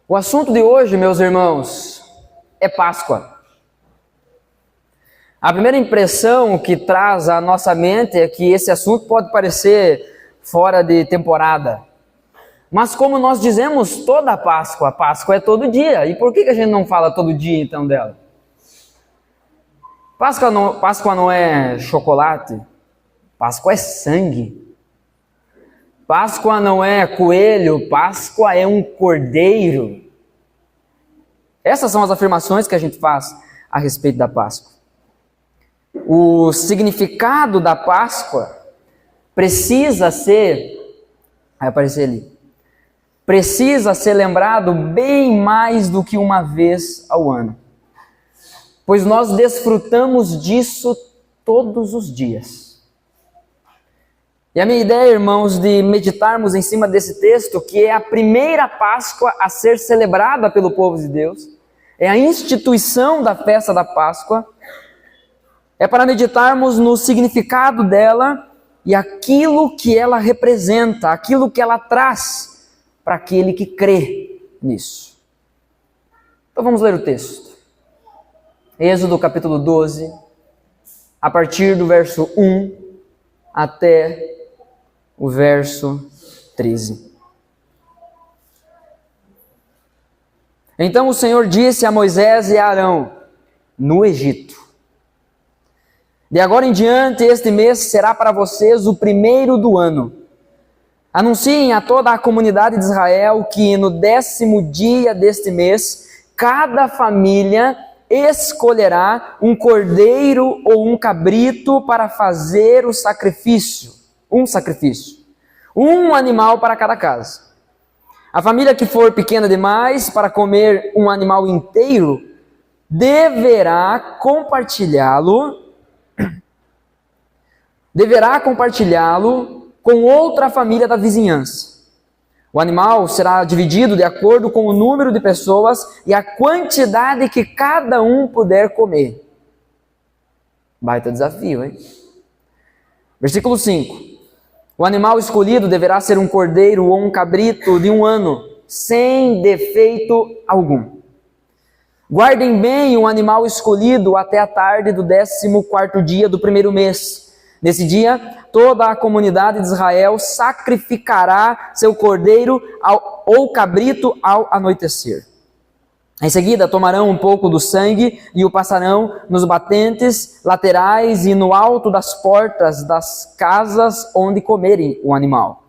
O assunto de hoje, meus irmãos, é Páscoa. A primeira impressão que traz à nossa mente é que esse assunto pode parecer fora de temporada. Mas como nós dizemos toda a Páscoa é todo dia. E por que a gente não fala todo dia então dela? Páscoa não é chocolate, Páscoa é sangue. Páscoa não é coelho, Páscoa é um cordeiro. Essas são as afirmações que a gente faz a respeito da Páscoa. O significado da Páscoa precisa ser, vai aparecer ali, precisa ser lembrado bem mais do que uma vez ao ano. Pois nós desfrutamos disso todos os dias. E a minha ideia, irmãos, de meditarmos em cima desse texto, que é a primeira Páscoa a ser celebrada pelo povo de Deus, é a instituição da festa da Páscoa, é para meditarmos no significado dela e aquilo que ela representa, aquilo que ela traz para aquele que crê nisso. Então vamos ler o texto. Êxodo capítulo 12, a partir do verso 1 até o verso 13. Então o Senhor disse a Moisés e a Arão, no Egito: de agora em diante, este mês será para vocês o primeiro do ano. Anunciem a toda a comunidade de Israel que no 10º dia deste mês, cada família escolherá um cordeiro ou um cabrito para fazer o sacrifício. Um animal para cada casa. A família que for pequena demais para comer um animal inteiro, deverá compartilhá-lo com outra família da vizinhança. O animal será dividido de acordo com o número de pessoas e a quantidade que cada um puder comer. Baita desafio, hein? Versículo 5. O animal escolhido deverá ser um cordeiro ou um cabrito de 1 ano, sem defeito algum. Guardem bem o animal escolhido até a tarde do 14º dia do primeiro mês. Nesse dia, toda a comunidade de Israel sacrificará seu cordeiro ou cabrito ao anoitecer. Em seguida, tomarão um pouco do sangue e o passarão nos batentes laterais e no alto das portas das casas onde comerem o animal.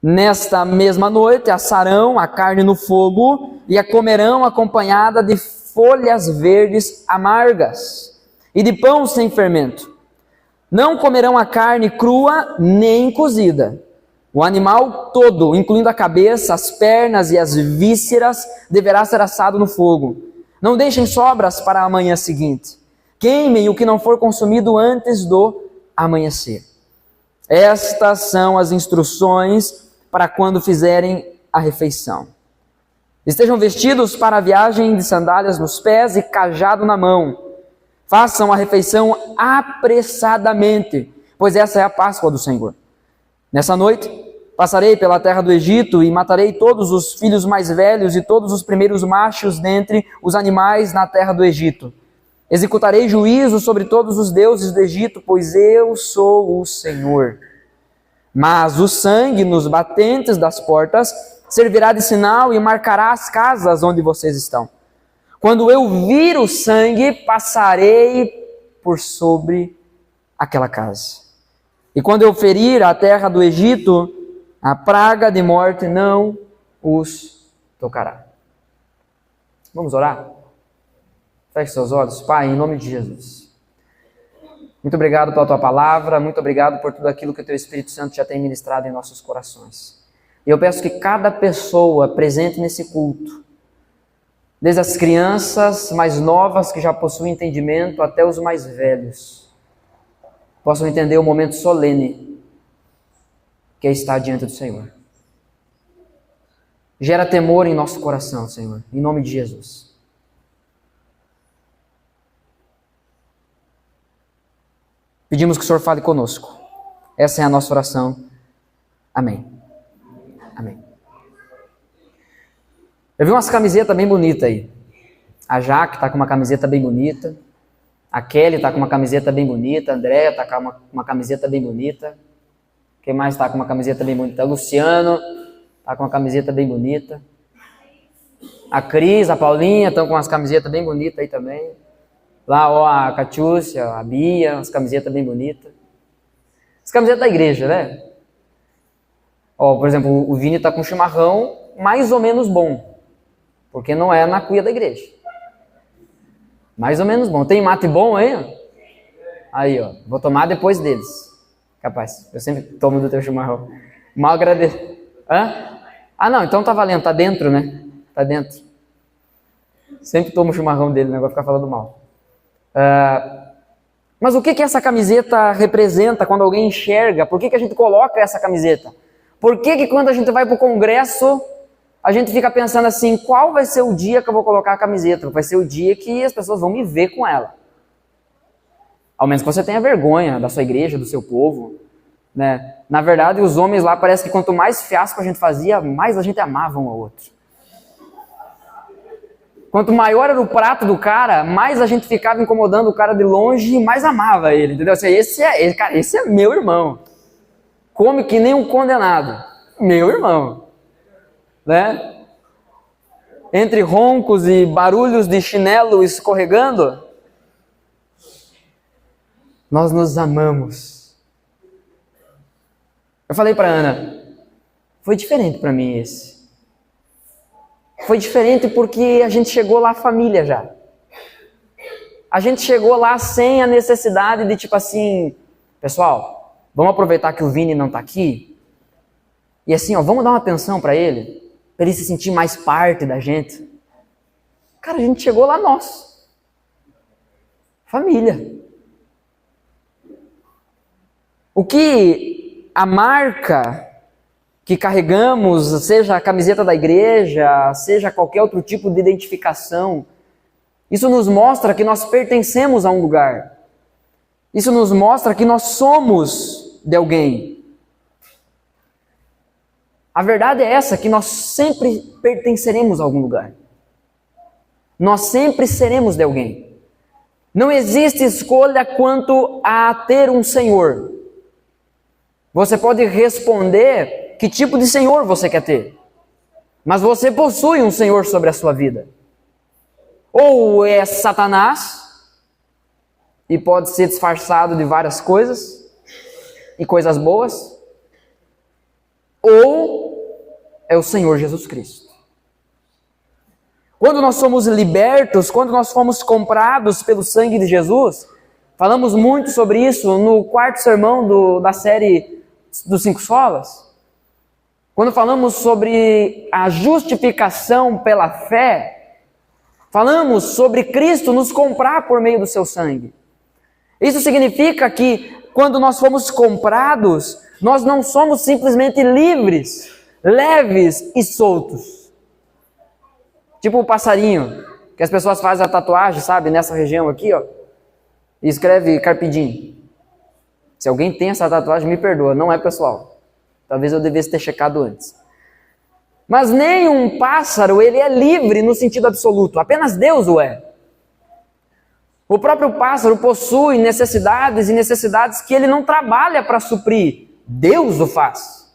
Nesta mesma noite, assarão a carne no fogo e a comerão acompanhada de folhas verdes amargas e de pão sem fermento. Não comerão a carne crua nem cozida. O animal todo, incluindo a cabeça, as pernas e as vísceras, deverá ser assado no fogo. Não deixem sobras para a manhã seguinte. Queimem o que não for consumido antes do amanhecer. Estas são as instruções para quando fizerem a refeição. Estejam vestidos para a viagem de sandálias nos pés e cajado na mão. Façam a refeição apressadamente, pois essa é a Páscoa do Senhor. Nessa noite, passarei pela terra do Egito e matarei todos os filhos mais velhos e todos os primeiros machos dentre os animais na terra do Egito. Executarei juízo sobre todos os deuses do Egito, pois eu sou o Senhor. Mas o sangue nos batentes das portas servirá de sinal e marcará as casas onde vocês estão. Quando eu vir o sangue, passarei por sobre aquela casa. E quando eu ferir a terra do Egito, a praga de morte não os tocará. Vamos orar? Feche seus olhos. Pai, em nome de Jesus. Muito obrigado pela Tua palavra, muito obrigado por tudo aquilo que o Teu Espírito Santo já tem ministrado em nossos corações. E eu peço que cada pessoa presente nesse culto, desde as crianças mais novas que já possuem entendimento até os mais velhos, possam entender o momento solene que é estar diante do Senhor. Gera temor em nosso coração, Senhor, em nome de Jesus. Pedimos que o Senhor fale conosco. Essa é a nossa oração. Amém. Amém. Eu vi umas camisetas bem bonitas aí. A Jaque tá com uma camiseta bem bonita. A Kelly tá com uma camiseta bem bonita. A Andréia tá com uma camiseta bem bonita. Quem mais tá com uma camiseta bem bonita? O Luciano tá com uma camiseta bem bonita. A Cris, a Paulinha estão com umas camisetas bem bonitas aí também. Lá, ó, a Catiúcia, a Bia, umas camisetas bem bonitas. As camisetas da igreja, né? Ó, por exemplo, o Vini tá com um chimarrão mais ou menos bom. Porque não é na cuia da igreja. Mais ou menos bom. Tem mate bom aí? Ó? Aí, ó. Vou tomar depois deles. Capaz. Eu sempre tomo do teu chimarrão. Mal agradeço. Hã? Ah, não. Então tá valendo. Tá dentro, né? Tá dentro. Sempre tomo o chimarrão dele, né? Vou ficar falando mal. Mas o que essa camiseta representa quando alguém enxerga? Por que a gente coloca essa camiseta? Por que quando a gente vai para o congresso, a gente fica pensando assim, qual vai ser o dia que eu vou colocar a camiseta? Vai ser o dia que as pessoas vão me ver com ela. Ao menos que você tenha vergonha da sua igreja, do seu povo. Né? Na verdade, os homens lá, parece que quanto mais fiasco a gente fazia, mais a gente amava um ao outro. Quanto maior era o prato do cara, mais a gente ficava incomodando o cara de longe e mais amava ele, entendeu? Assim, esse é meu irmão. Come que nem um condenado. Meu irmão. Né? Entre roncos e barulhos de chinelo escorregando, nós nos amamos. Eu falei para Ana, foi diferente para mim esse. Foi diferente porque a gente chegou lá família já. A gente chegou lá sem a necessidade de tipo assim, pessoal, vamos aproveitar que o Vini não está aqui e assim, ó, vamos dar uma atenção para ele se sentir mais parte da gente. Cara, a gente chegou lá nós. Família. O que a marca que carregamos, seja a camiseta da igreja, seja qualquer outro tipo de identificação, isso nos mostra que nós pertencemos a um lugar. Isso nos mostra que nós somos de alguém. A verdade é essa, que nós sempre pertenceremos a algum lugar. Nós sempre seremos de alguém. Não existe escolha quanto a ter um Senhor. Você pode responder que tipo de Senhor você quer ter. Mas você possui um Senhor sobre a sua vida. Ou é Satanás, e pode ser disfarçado de várias coisas, e coisas boas, ou é o Senhor Jesus Cristo. Quando nós somos libertos, quando nós fomos comprados pelo sangue de Jesus, falamos muito sobre isso no quarto sermão da série dos 5 solas. Quando falamos sobre a justificação pela fé, falamos sobre Cristo nos comprar por meio do seu sangue. Isso significa que quando nós fomos comprados, nós não somos simplesmente livres, leves e soltos. Tipo o passarinho, que as pessoas fazem a tatuagem, sabe, nessa região aqui, ó, e escreve carpidinho. Se alguém tem essa tatuagem, me perdoa, não é pessoal. Talvez eu devesse ter checado antes. Mas nem um pássaro, ele é livre no sentido absoluto. Apenas Deus o é. O próprio pássaro possui necessidades e necessidades que ele não trabalha para suprir. Deus o faz.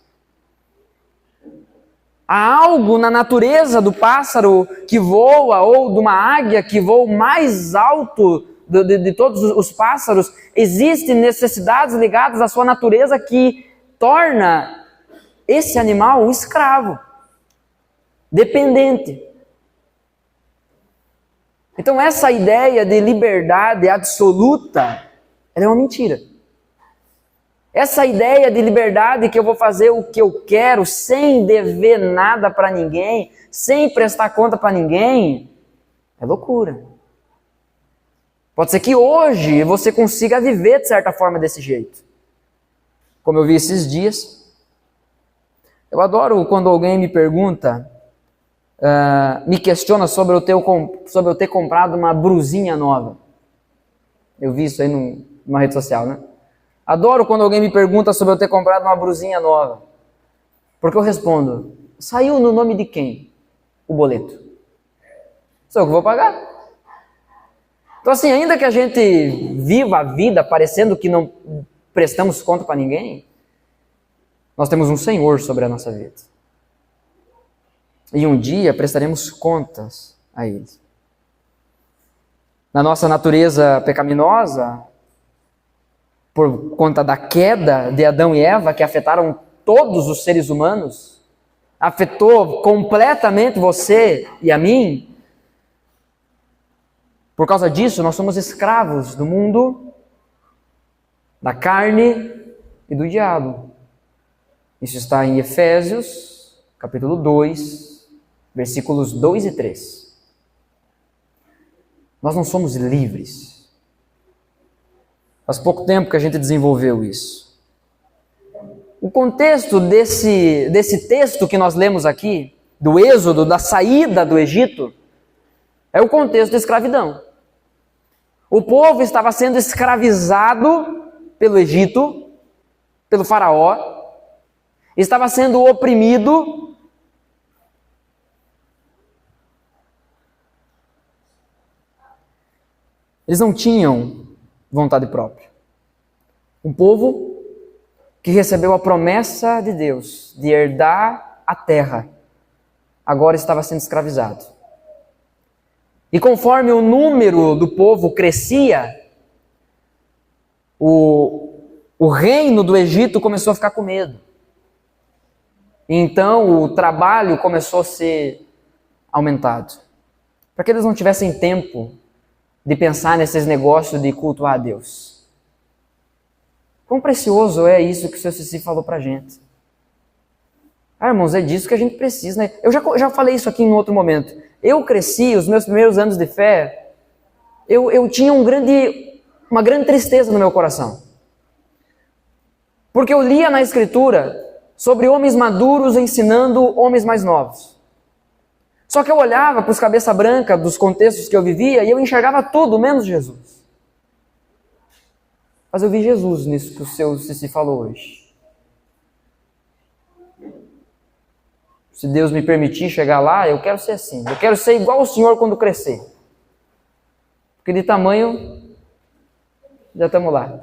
Há algo na natureza do pássaro que voa ou de uma águia que voa mais alto de todos os pássaros. Existem necessidades ligadas à sua natureza que torna esse animal um escravo, dependente. Então essa ideia de liberdade absoluta, ela é uma mentira. Essa ideia de liberdade que eu vou fazer o que eu quero, sem dever nada para ninguém, sem prestar conta para ninguém, é loucura. Pode ser que hoje você consiga viver de certa forma desse jeito. Como eu vi esses dias. Eu adoro quando alguém me pergunta, me questiona sobre eu ter comprado uma brusinha nova. Eu vi isso aí numa rede social, né? Adoro quando alguém me pergunta sobre eu ter comprado uma brusinha nova. Porque eu respondo, saiu no nome de quem? O boleto. Sou eu que vou pagar. Então assim, ainda que a gente viva a vida parecendo que não prestamos conta para ninguém, nós temos um Senhor sobre a nossa vida. E um dia prestaremos contas a Ele. Na nossa natureza pecaminosa, por conta da queda de Adão e Eva, que afetaram todos os seres humanos, afetou completamente você e a mim, por causa disso nós somos escravos do mundo, da carne e do diabo. Isso está em Efésios, capítulo 2, versículos 2 e 3. Nós não somos livres. Faz pouco tempo que a gente desenvolveu isso. O contexto desse texto que nós lemos aqui, do êxodo, da saída do Egito, é o contexto da escravidão. O povo estava sendo escravizado pelo Egito, pelo faraó, estava sendo oprimido. Eles não tinham vontade própria. Um povo que recebeu a promessa de Deus de herdar a terra, agora estava sendo escravizado. E conforme o número do povo crescia, o reino do Egito começou a ficar com medo. Então o trabalho começou a ser aumentado, para que eles não tivessem tempo de pensar nesses negócios de cultuar a Deus. Quão precioso é isso que o Sr. Cici falou pra gente. Irmãos, é disso que a gente precisa, né? Eu já falei isso aqui em outro momento. Eu cresci, os meus primeiros anos de fé, eu tinha uma grande tristeza no meu coração. Porque eu lia na Escritura sobre homens maduros ensinando homens mais novos. Só que eu olhava para os cabeça branca dos contextos que eu vivia e eu enxergava tudo, menos Jesus. Mas eu vi Jesus nisso que o seu Cici falou hoje. Se Deus me permitir chegar lá, eu quero ser assim. Eu quero ser igual ao Senhor quando crescer. Porque de tamanho, já estamos lá.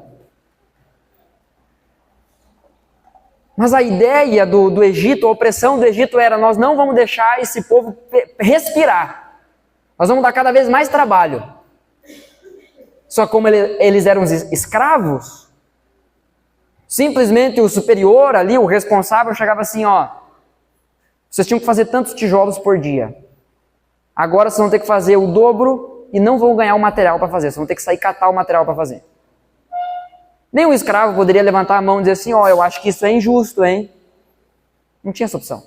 Mas a ideia do Egito, a opressão do Egito era: nós não vamos deixar esse povo respirar. Nós vamos dar cada vez mais trabalho. Só que como eles eram escravos, simplesmente o superior ali, o responsável, chegava assim: ó, vocês tinham que fazer tantos tijolos por dia. Agora vocês vão ter que fazer o dobro e não vão ganhar o material para fazer. Vocês vão ter que sair catar o material para fazer. Nenhum escravo poderia levantar a mão e dizer assim: ó, eu acho que isso é injusto, hein? Não tinha essa opção.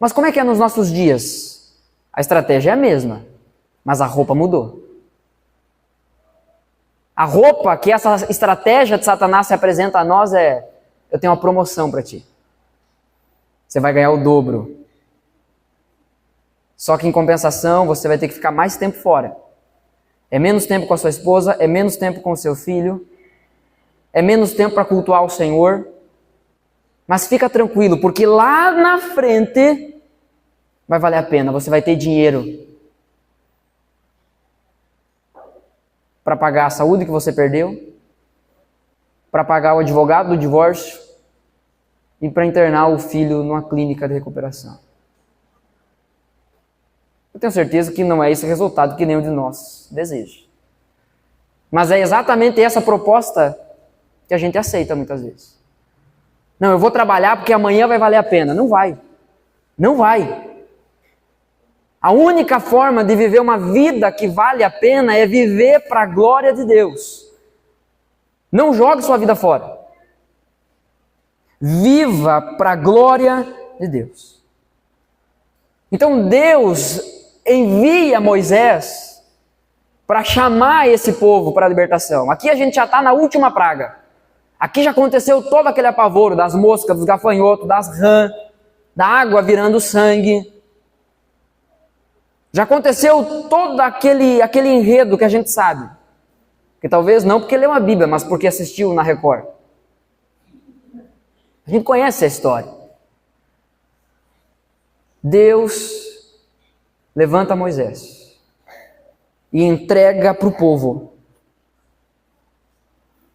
Mas como é que é nos nossos dias? A estratégia é a mesma, mas a roupa mudou. A roupa que essa estratégia de Satanás se apresenta a nós é: eu tenho uma promoção para ti. Você vai ganhar o dobro. Só que em compensação você vai ter que ficar mais tempo fora. É menos tempo com a sua esposa, é menos tempo com o seu filho, é menos tempo para cultuar o Senhor. Mas fica tranquilo, porque lá na frente vai valer a pena. Você vai ter dinheiro para pagar a saúde que você perdeu, para pagar o advogado do divórcio e para internar o filho numa clínica de recuperação. Eu tenho certeza que não é esse o resultado que nenhum de nós deseja. Mas é exatamente essa proposta que a gente aceita muitas vezes. Não, eu vou trabalhar porque amanhã vai valer a pena. Não vai. Não vai. A única forma de viver uma vida que vale a pena é viver para a glória de Deus. Não jogue sua vida fora. Viva para a glória de Deus. Então Deus envia Moisés para chamar esse povo para a libertação. Aqui a gente já está na última praga. Aqui já aconteceu todo aquele apavoro das moscas, dos gafanhotos, das rãs, da água virando sangue. Já aconteceu todo aquele enredo que a gente sabe. Que talvez não porque leu a Bíblia, mas porque assistiu na Record. A gente conhece a história. Deus levanta Moisés e entrega para o povo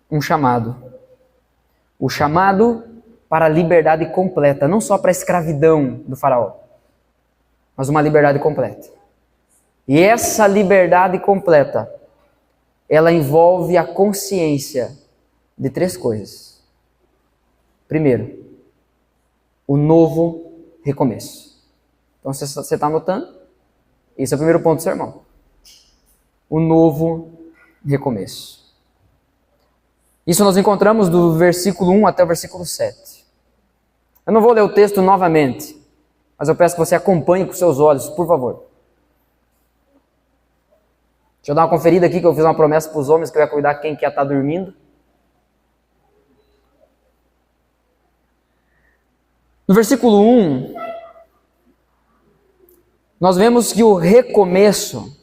um chamado. O chamado para a liberdade completa, não só para a escravidão do faraó, mas uma liberdade completa. E essa liberdade completa, ela envolve a consciência de 3 coisas. Primeiro, o novo recomeço. Então você está anotando? Esse é o primeiro ponto do sermão. O novo recomeço. Isso nós encontramos do versículo 1 até o versículo 7. Eu não vou ler o texto novamente, mas eu peço que você acompanhe com seus olhos, por favor. Deixa eu dar uma conferida aqui, que eu fiz uma promessa para os homens que eu ia cuidar quem quer estar dormindo. No versículo 1, nós vemos que o recomeço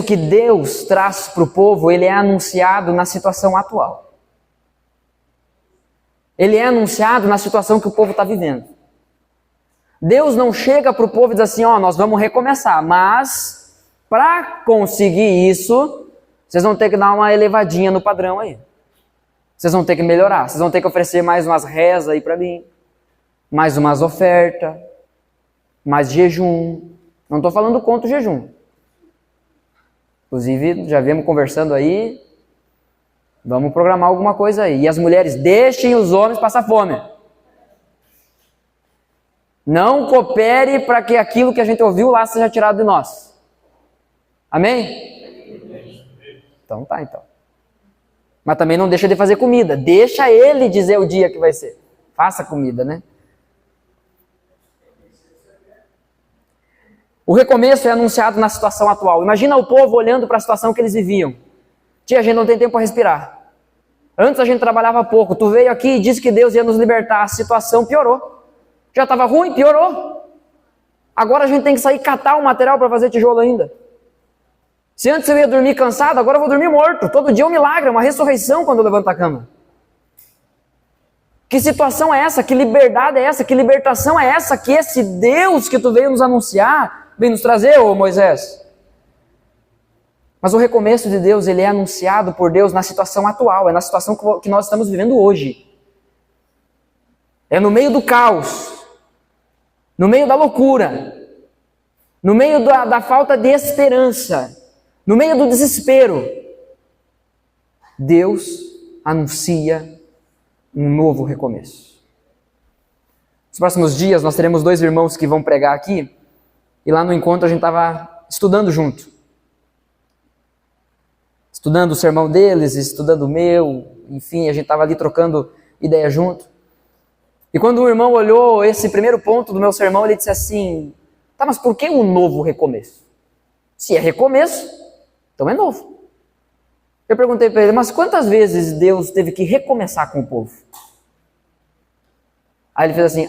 que Deus traz para o povo, ele é anunciado na situação atual. Ele é anunciado na situação que o povo está vivendo. Deus não chega para o povo e diz assim, nós vamos recomeçar, mas para conseguir isso, vocês vão ter que dar uma elevadinha no padrão aí. Vocês vão ter que melhorar, vocês vão ter que oferecer mais umas rezas aí para mim, mais umas ofertas, mais jejum. Não estou falando contra o jejum. Inclusive, já viemos conversando aí, vamos programar alguma coisa aí. E as mulheres, deixem os homens passar fome. Não coopere para que aquilo que a gente ouviu lá seja tirado de nós. Amém? Então tá, então. Mas também não deixa de fazer comida. Deixa ele dizer o dia que vai ser. Faça comida, né? O recomeço é anunciado na situação atual. Imagina o povo olhando para a situação que eles viviam. Tia, a gente não tem tempo para respirar. Antes a gente trabalhava pouco. Tu veio aqui e disse que Deus ia nos libertar. A situação piorou. Já estava ruim, piorou. Agora a gente tem que sair catar o material para fazer tijolo ainda. Se antes eu ia dormir cansado, agora eu vou dormir morto. Todo dia é um milagre, uma ressurreição quando eu levanto a cama. Que situação é essa? Que liberdade é essa? Que libertação é essa? Que esse Deus que tu veio nos anunciar vem nos trazer, ô Moisés? Mas o recomeço de Deus, ele é anunciado por Deus na situação atual, é na situação que nós estamos vivendo hoje. É no meio do caos, no meio da loucura, no meio da falta de esperança, no meio do desespero. Deus anuncia um novo recomeço. Nos próximos dias nós teremos 2 irmãos que vão pregar aqui, e lá no encontro a gente estava estudando junto. Estudando o sermão deles, estudando o meu, enfim, a gente estava ali trocando ideia junto. E quando o irmão olhou esse primeiro ponto do meu sermão, ele disse assim, tá, mas por que um novo recomeço? Se é recomeço, então é novo. Eu perguntei para ele, mas quantas vezes Deus teve que recomeçar com o povo? Aí ele fez assim,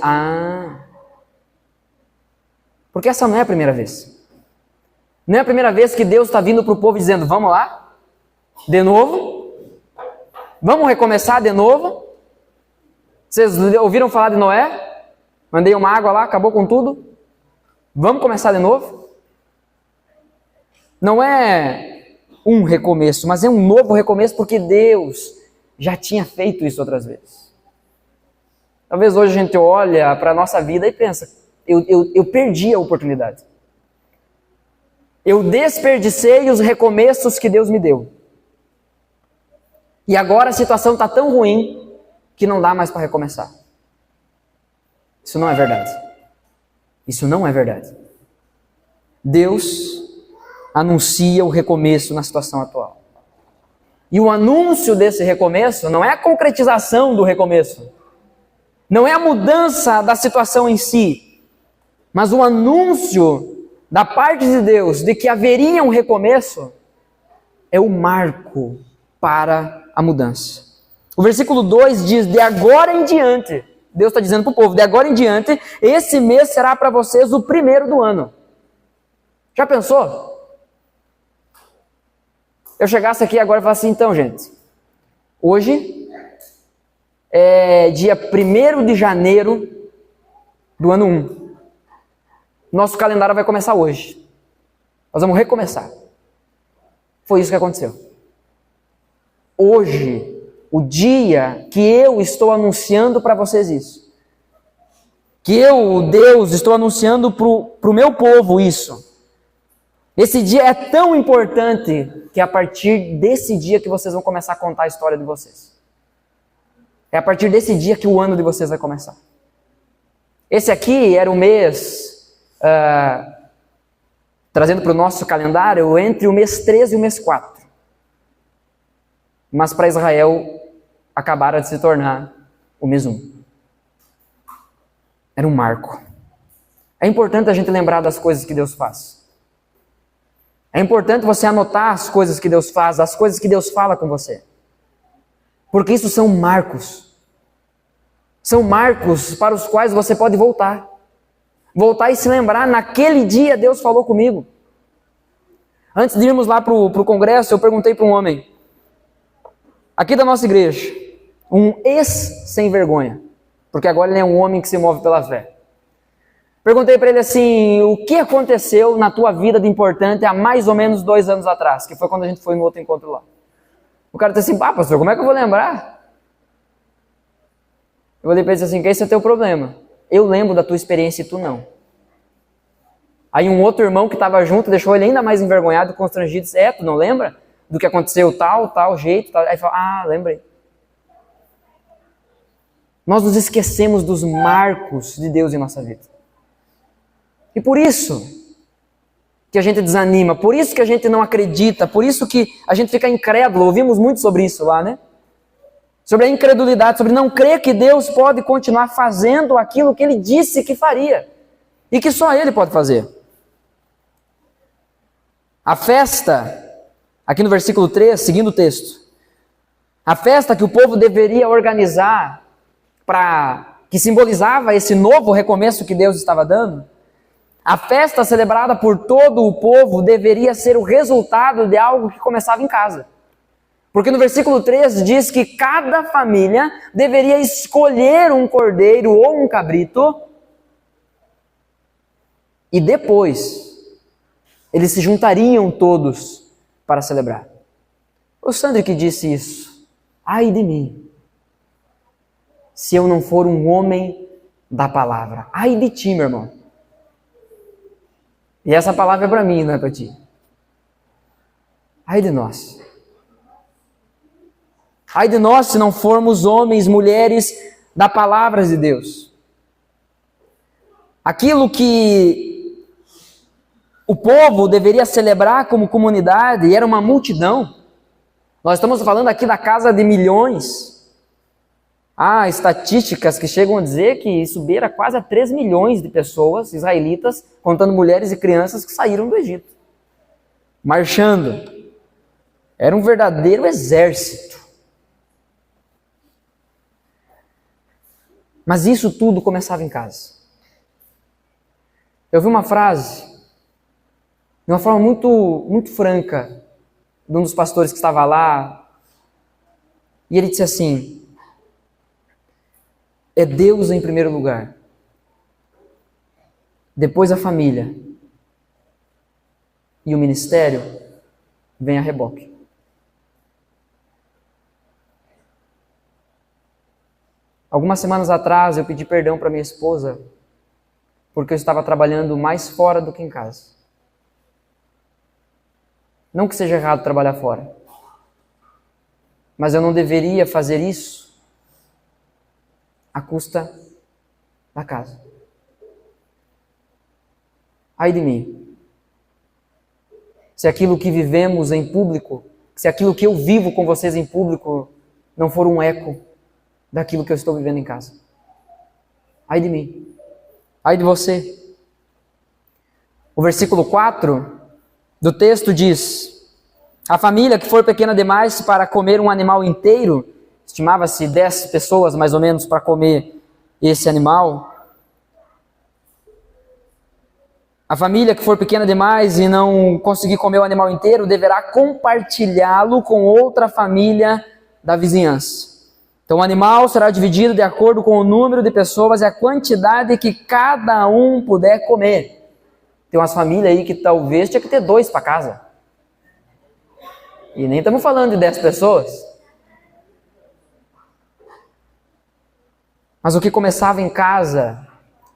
porque essa não é a primeira vez. Não é a primeira vez que Deus está vindo para o povo dizendo, vamos lá, de novo, vamos recomeçar de novo. Vocês ouviram falar de Noé? Mandei uma água lá, acabou com tudo. Vamos começar de novo? Não é um recomeço, mas é um novo recomeço porque Deus já tinha feito isso outras vezes. Talvez hoje a gente olha para a nossa vida e pensa, eu perdi a oportunidade. Eu desperdicei os recomeços que Deus me deu. E agora a situação está tão ruim que não dá mais para recomeçar. Isso não é verdade. Isso não é verdade. Deus anuncia o recomeço na situação atual. E o anúncio desse recomeço não é a concretização do recomeço. Não é a mudança da situação em si. Mas o anúncio da parte de Deus de que haveria um recomeço é o marco para a mudança. O versículo 2 diz, de agora em diante, Deus está dizendo para o povo, de agora em diante, esse mês será para vocês o primeiro do ano. Já pensou? Eu chegasse aqui agora e falasse assim, então gente, hoje é dia 1º de janeiro do ano 1. Nosso calendário vai começar hoje. Nós vamos recomeçar. Foi isso que aconteceu. Hoje, o dia que eu estou anunciando para vocês isso, que eu, Deus, estou anunciando para o meu povo isso, esse dia é tão importante que é a partir desse dia que vocês vão começar a contar a história de vocês. É a partir desse dia que o ano de vocês vai começar. Esse aqui era o mês, trazendo para o nosso calendário, entre o mês 13 e o mês 4. Mas para Israel, acabara de se tornar o mês 1. Era um marco. É importante a gente lembrar das coisas que Deus faz. É importante você anotar as coisas que Deus faz, as coisas que Deus fala com você. Porque isso são marcos. São marcos para os quais você pode voltar. Voltar e se lembrar, naquele dia Deus falou comigo. Antes de irmos lá para o congresso, eu perguntei para um homem, aqui da nossa igreja, um ex-sem vergonha, porque agora ele é um homem que se move pela fé. Perguntei para ele assim, o que aconteceu na tua vida de importante há mais ou menos 2 anos atrás, que foi quando a gente foi no outro encontro lá. O cara disse assim, pastor, como é que eu vou lembrar? Eu olhei para ele e disse assim, que esse é teu problema. Eu lembro da tua experiência e tu não. Aí um outro irmão que estava junto deixou ele ainda mais envergonhado e constrangido, disse, tu não lembra do que aconteceu tal jeito? Tal. Aí ele falou, lembrei. Nós nos esquecemos dos marcos de Deus em nossa vida. E por isso que a gente desanima, por isso que a gente não acredita, por isso que a gente fica incrédulo. Ouvimos muito sobre isso lá, né? Sobre a incredulidade, sobre não crer que Deus pode continuar fazendo aquilo que Ele disse que faria. E que só Ele pode fazer. A festa, aqui no versículo 3, seguindo o texto, a festa que o povo deveria organizar, que simbolizava esse novo recomeço que Deus estava dando, a festa celebrada por todo o povo deveria ser o resultado de algo que começava em casa. Porque no versículo 3 diz que cada família deveria escolher um cordeiro ou um cabrito e depois eles se juntariam todos para celebrar. O Sandro que disse isso. Ai de mim, se eu não for um homem da palavra. Ai de ti, meu irmão. E essa palavra é para mim, não é para ti. Ai de nós. Ai de nós se não formos homens, mulheres da palavra de Deus. Aquilo que o povo deveria celebrar como comunidade era uma multidão. Nós estamos falando aqui da casa de milhões. Há estatísticas que chegam a dizer que isso beira quase a 3 milhões de pessoas israelitas, contando mulheres e crianças que saíram do Egito, marchando. Era um verdadeiro exército. Mas isso tudo começava em casa. Eu vi uma frase, de uma forma muito franca, de um dos pastores que estava lá, e ele disse assim, é Deus em primeiro lugar, depois a família, e o ministério vem a reboque. Algumas semanas atrás eu pedi perdão para minha esposa, porque eu estava trabalhando mais fora do que em casa. Não que seja errado trabalhar fora, mas eu não deveria fazer isso à custa da casa. Ai de mim, se aquilo que vivemos em público, se aquilo que eu vivo com vocês em público não for um eco daquilo que eu estou vivendo em casa. Ai de mim, ai de você. O versículo 4 do texto diz, a família que for pequena demais para comer um animal inteiro, estimava-se 10 pessoas mais ou menos para comer esse animal. A família que for pequena demais e não conseguir comer o animal inteiro, deverá compartilhá-lo com outra família da vizinhança. Então o animal será dividido de acordo com o número de pessoas e a quantidade que cada um puder comer. Tem umas famílias aí que talvez tinha que ter 2 para casa. E nem estamos falando de 10 pessoas. Mas o que começava em casa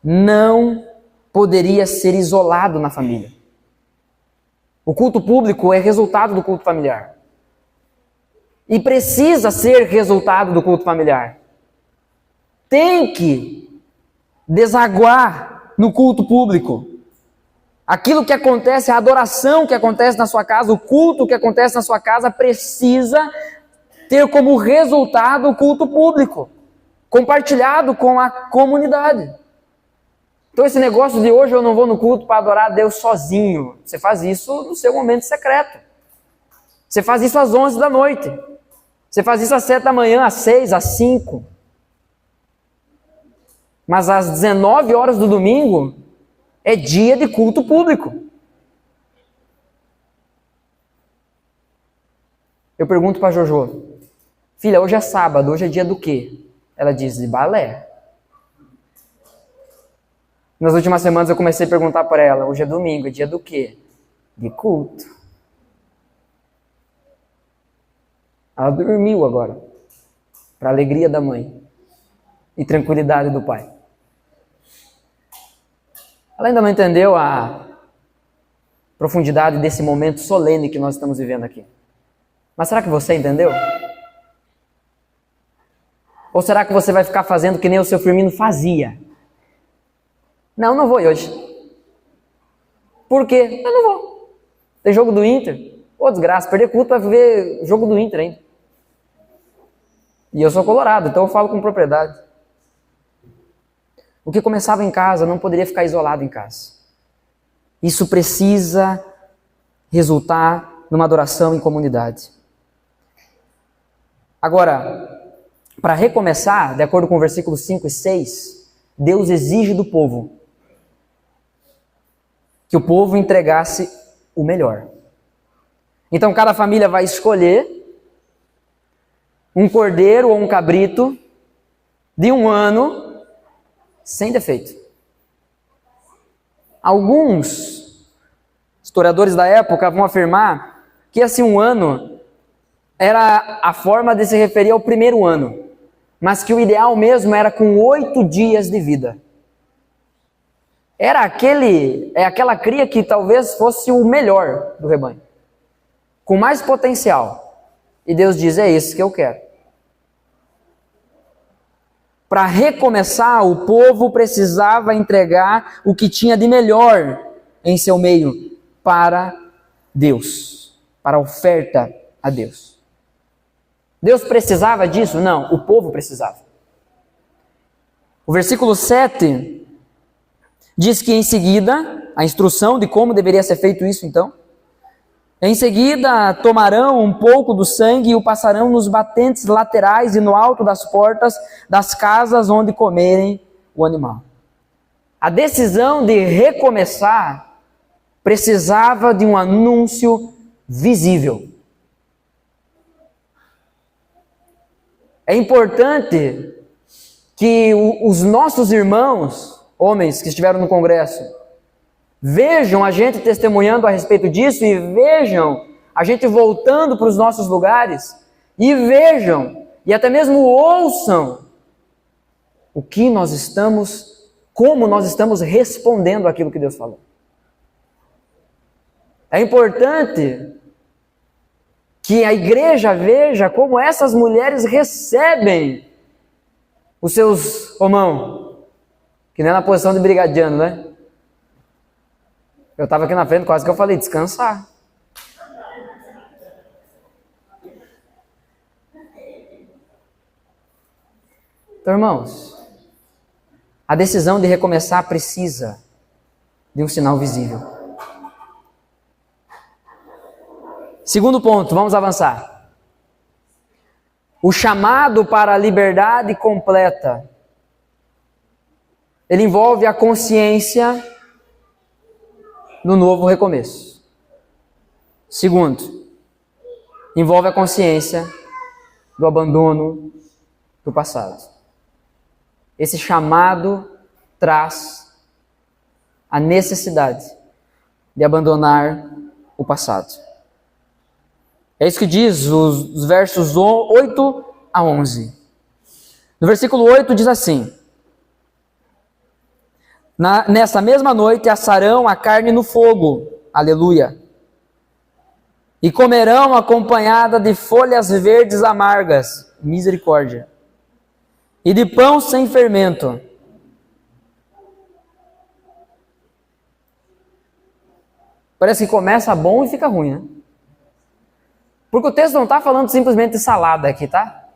não poderia ser isolado na família. O culto público é resultado do culto familiar. E precisa ser resultado do culto familiar. Tem que desaguar no culto público. Aquilo que acontece, a adoração que acontece na sua casa, o culto que acontece na sua casa, precisa ter como resultado o culto público, compartilhado com a comunidade. Então esse negócio de hoje eu não vou no culto para adorar a Deus sozinho, você faz isso no seu momento secreto. Você faz isso às 11 da noite. Você faz isso às 7 da manhã, às 6, às 5. Mas às 19 horas do domingo é dia de culto público. Eu pergunto para a Jojo: filha, hoje é sábado, hoje é dia do quê? Ela diz: de balé. Nas últimas semanas eu comecei a perguntar para ela: hoje é domingo, é dia do quê? De culto. Ela dormiu agora, para a alegria da mãe e tranquilidade do pai. Ela ainda não entendeu a profundidade desse momento solene que nós estamos vivendo aqui. Mas será que você entendeu? Ou será que você vai ficar fazendo que nem o seu Firmino fazia? Não, não vou hoje. Por quê? Eu não vou. Tem jogo do Inter. Ô, desgraça, perder culto para ver jogo do Inter ainda. E eu sou colorado, então eu falo com propriedade. O que começava em casa não poderia ficar isolado em casa. Isso precisa resultar numa adoração em comunidade. Agora, para recomeçar, de acordo com o versículo 5 e 6, Deus exige do povo que o povo entregasse o melhor. Então cada família vai escolher um cordeiro ou um cabrito de 1 ano sem defeito. Alguns historiadores da época vão afirmar que esse 1 ano era a forma de se referir ao primeiro ano, mas que o ideal mesmo era com 8 dias de vida. Era aquela cria que talvez fosse o melhor do rebanho, com mais potencial. E Deus diz: é isso que eu quero. Para recomeçar, o povo precisava entregar o que tinha de melhor em seu meio para Deus, para a oferta a Deus. Deus precisava disso? Não, o povo precisava. O versículo 7 diz que em seguida, a instrução de como deveria ser feito isso então, em seguida tomarão um pouco do sangue e o passarão nos batentes laterais e no alto das portas das casas onde comerem o animal. A decisão de recomeçar precisava de um anúncio visível. É importante que os nossos irmãos, homens que estiveram no congresso, vejam a gente testemunhando a respeito disso e vejam a gente voltando para os nossos lugares e vejam e até mesmo ouçam o que nós estamos, como nós estamos respondendo àquilo que Deus falou. É importante que a igreja veja como essas mulheres recebem os seus romão, que nem na posição de brigadiano, né? Eu estava aqui na frente, quase que eu falei: descansar. Então, irmãos, a decisão de recomeçar precisa de um sinal visível. Segundo ponto, vamos avançar. O chamado para a liberdade completa, ele envolve a consciência no novo recomeço. Segundo, envolve a consciência do abandono do passado. Esse chamado traz a necessidade de abandonar o passado. É isso que diz os versos 8 a 11. No versículo 8 diz assim: nessa mesma noite assarão a carne no fogo, aleluia, e comerão acompanhada de folhas verdes amargas, misericórdia, e de pão sem fermento. Parece que começa bom e fica ruim, né? Porque o texto não está falando simplesmente de salada aqui, tá?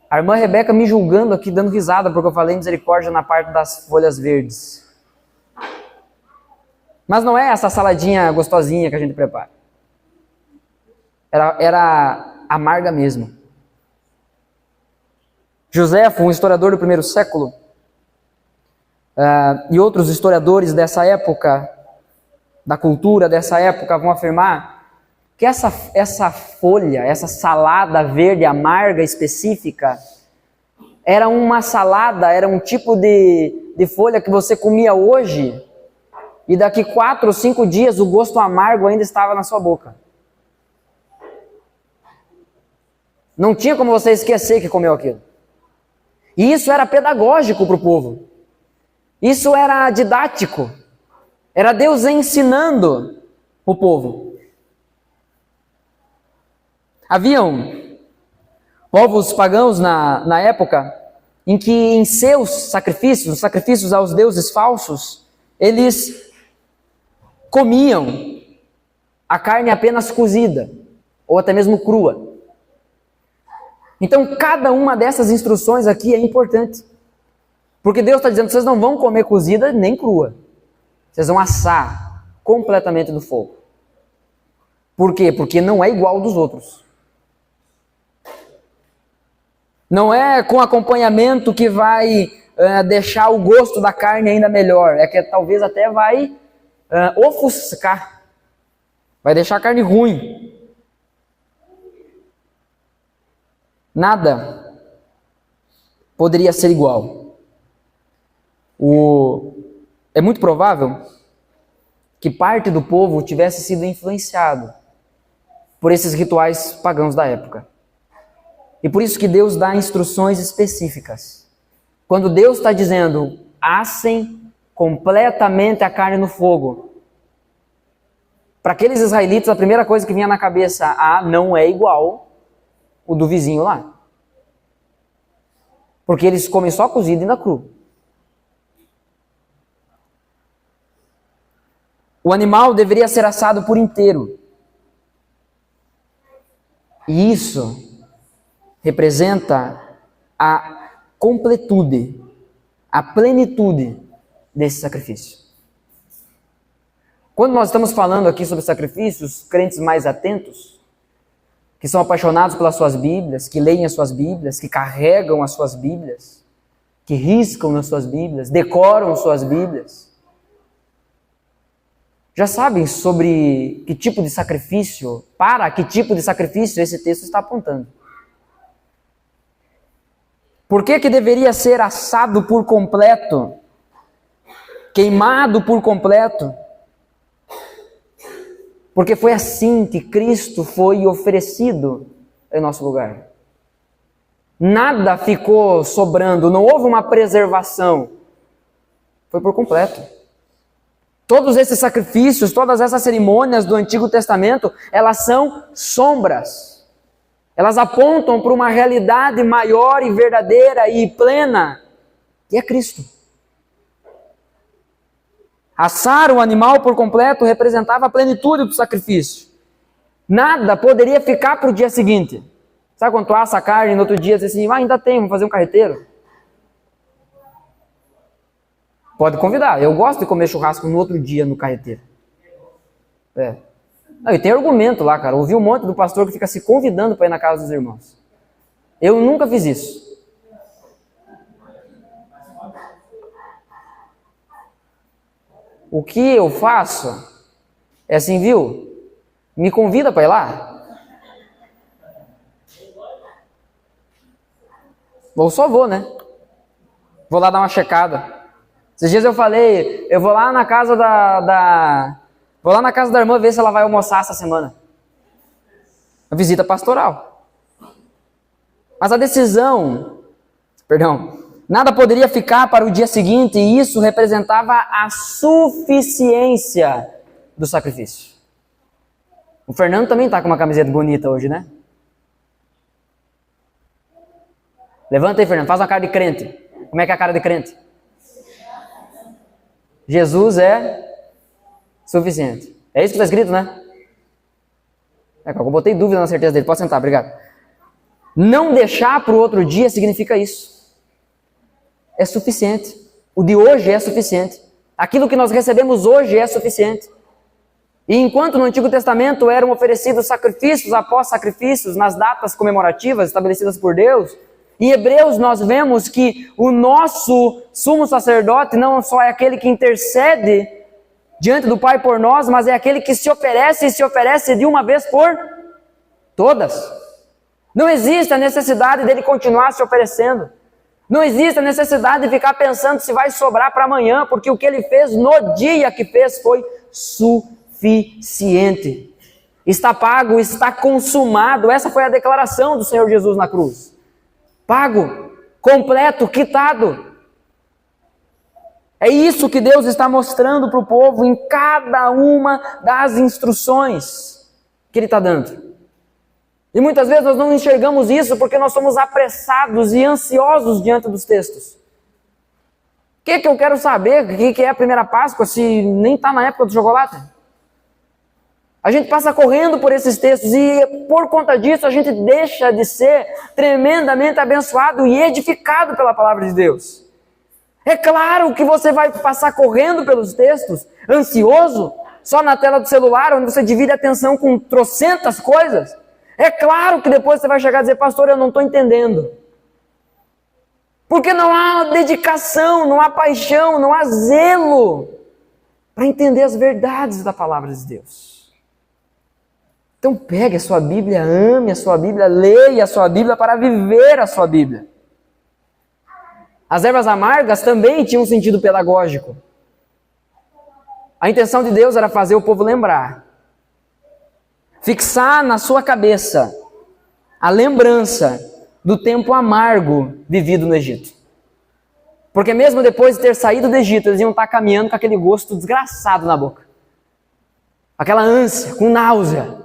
A irmã Rebeca me julgando aqui, dando risada, porque eu falei misericórdia na parte das folhas verdes. Mas não é essa saladinha gostosinha que a gente prepara. Era amarga mesmo. Joséfo, um historiador do primeiro século, e outros historiadores dessa época, da cultura dessa época, vão afirmar que essa folha, essa salada verde amarga específica, era uma salada, era um tipo de folha que você comia hoje, e daqui 4 ou 5 dias o gosto amargo ainda estava na sua boca. Não tinha como você esquecer que comeu aquilo. E isso era pedagógico para o povo. Isso era didático. Era Deus ensinando o povo. Haviam povos pagãos na época em que em seus sacrifícios, sacrifícios aos deuses falsos, eles comiam a carne apenas cozida, ou até mesmo crua. Então, cada uma dessas instruções aqui é importante. Porque Deus está dizendo que vocês não vão comer cozida nem crua. Vocês vão assar completamente do fogo. Por quê? Porque não é igual dos outros. Não é com acompanhamento que vai deixar o gosto da carne ainda melhor. É que talvez até vai ofuscar. Vai deixar a carne ruim. Nada poderia ser igual. É muito provável que parte do povo tivesse sido influenciado por esses rituais pagãos da época. E por isso que Deus dá instruções específicas. Quando Deus está dizendo, assem completamente a carne no fogo. Para aqueles israelitas, a primeira coisa que vinha na cabeça, não é igual o do vizinho lá. Porque eles comem só cozido e ainda cru. O animal deveria ser assado por inteiro. E isso representa a completude, a plenitude desse sacrifício. Quando nós estamos falando aqui sobre sacrifícios, crentes mais atentos, que são apaixonados pelas suas Bíblias, que leem as suas Bíblias, que carregam as suas Bíblias, que riscam nas suas Bíblias, decoram suas Bíblias, já sabem sobre que tipo de sacrifício, para que tipo de sacrifício esse texto está apontando. Por que deveria ser assado por completo, queimado por completo? Porque foi assim que Cristo foi oferecido em nosso lugar. Nada ficou sobrando, não houve uma preservação. Foi por completo. Todos esses sacrifícios, todas essas cerimônias do Antigo Testamento, elas são sombras. Elas apontam para uma realidade maior e verdadeira e plena, que é Cristo. Assar o animal por completo representava a plenitude do sacrifício. Nada poderia ficar para o dia seguinte. Sabe quando tu assa a carne e no outro dia diz assim, ainda tem, vamos fazer um carreteiro? Pode convidar. Eu gosto de comer churrasco no outro dia no carreteiro. Não, e tem argumento lá, cara. Ouvi um monte do pastor que fica se convidando para ir na casa dos irmãos. Eu nunca fiz isso. O que eu faço é assim, viu? Me convida para ir lá. Eu só vou, né? Vou lá dar uma checada. Esses dias eu falei, eu vou lá na casa Vou lá na casa da irmã ver se ela vai almoçar essa semana. Uma visita pastoral. Mas a decisão, nada poderia ficar para o dia seguinte, e isso representava a suficiência do sacrifício. O Fernando também está com uma camiseta bonita hoje, né? Levanta aí, Fernando, faz uma cara de crente. Como é que é a cara de crente? Jesus é suficiente. É isso que está escrito, né? Eu botei dúvida na certeza dele. Pode sentar, obrigado. Não deixar para o outro dia significa isso. É suficiente. O de hoje é suficiente. Aquilo que nós recebemos hoje é suficiente. E enquanto no Antigo Testamento eram oferecidos sacrifícios após sacrifícios nas datas comemorativas estabelecidas por Deus, em Hebreus nós vemos que o nosso sumo sacerdote não só é aquele que intercede diante do Pai por nós, mas é aquele que se oferece e se oferece de uma vez por todas. Não existe a necessidade dele continuar se oferecendo. Não existe a necessidade de ficar pensando se vai sobrar para amanhã, porque o que ele fez no dia que fez foi suficiente. Está pago, está consumado. Essa foi a declaração do Senhor Jesus na cruz. Pago, completo, quitado. É isso que Deus está mostrando para o povo em cada uma das instruções que Ele está dando. E muitas vezes nós não enxergamos isso porque nós somos apressados e ansiosos diante dos textos. O que eu quero saber? O que é a primeira Páscoa se nem está na época do chocolate? A gente passa correndo por esses textos e por conta disso a gente deixa de ser tremendamente abençoado e edificado pela palavra de Deus. É claro que você vai passar correndo pelos textos, ansioso, só na tela do celular, onde você divide a atenção com trocentas coisas. É claro que depois você vai chegar e dizer, pastor, eu não estou entendendo. Porque não há dedicação, não há paixão, não há zelo para entender as verdades da palavra de Deus. Então pegue a sua Bíblia, ame a sua Bíblia, leia a sua Bíblia para viver a sua Bíblia. As ervas amargas também tinham um sentido pedagógico. A intenção de Deus era fazer o povo lembrar. Fixar na sua cabeça a lembrança do tempo amargo vivido no Egito. Porque mesmo depois de ter saído do Egito, eles iam estar caminhando com aquele gosto desgraçado na boca. Aquela ânsia, com náusea.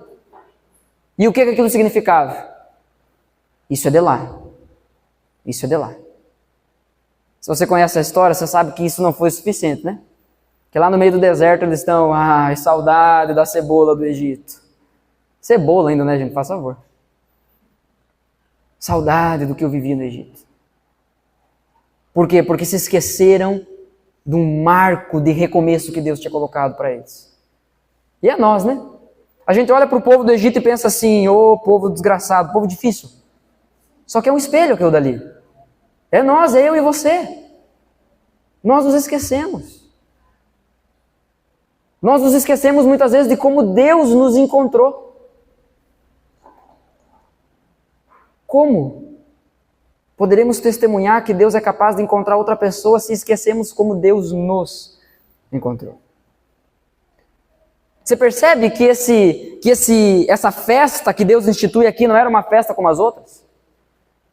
E o que aquilo significava? Isso é de lá. Isso é de lá. Se você conhece a história, você sabe que isso não foi suficiente, né? Que lá no meio do deserto eles estão, saudade da cebola do Egito. Cebola ainda, né, gente? Faz favor. Saudade do que eu vivi no Egito. Por quê? Porque se esqueceram de um marco de recomeço que Deus tinha colocado para eles. E é nós, né? A gente olha para o povo do Egito e pensa assim, povo desgraçado, povo difícil. Só que é um espelho aquilo dali. É nós, é eu e você. Nós nos esquecemos. Nós nos esquecemos muitas vezes de como Deus nos encontrou. Como poderemos testemunhar que Deus é capaz de encontrar outra pessoa se esquecemos como Deus nos encontrou? Você percebe que essa festa que Deus institui aqui não era uma festa como as outras?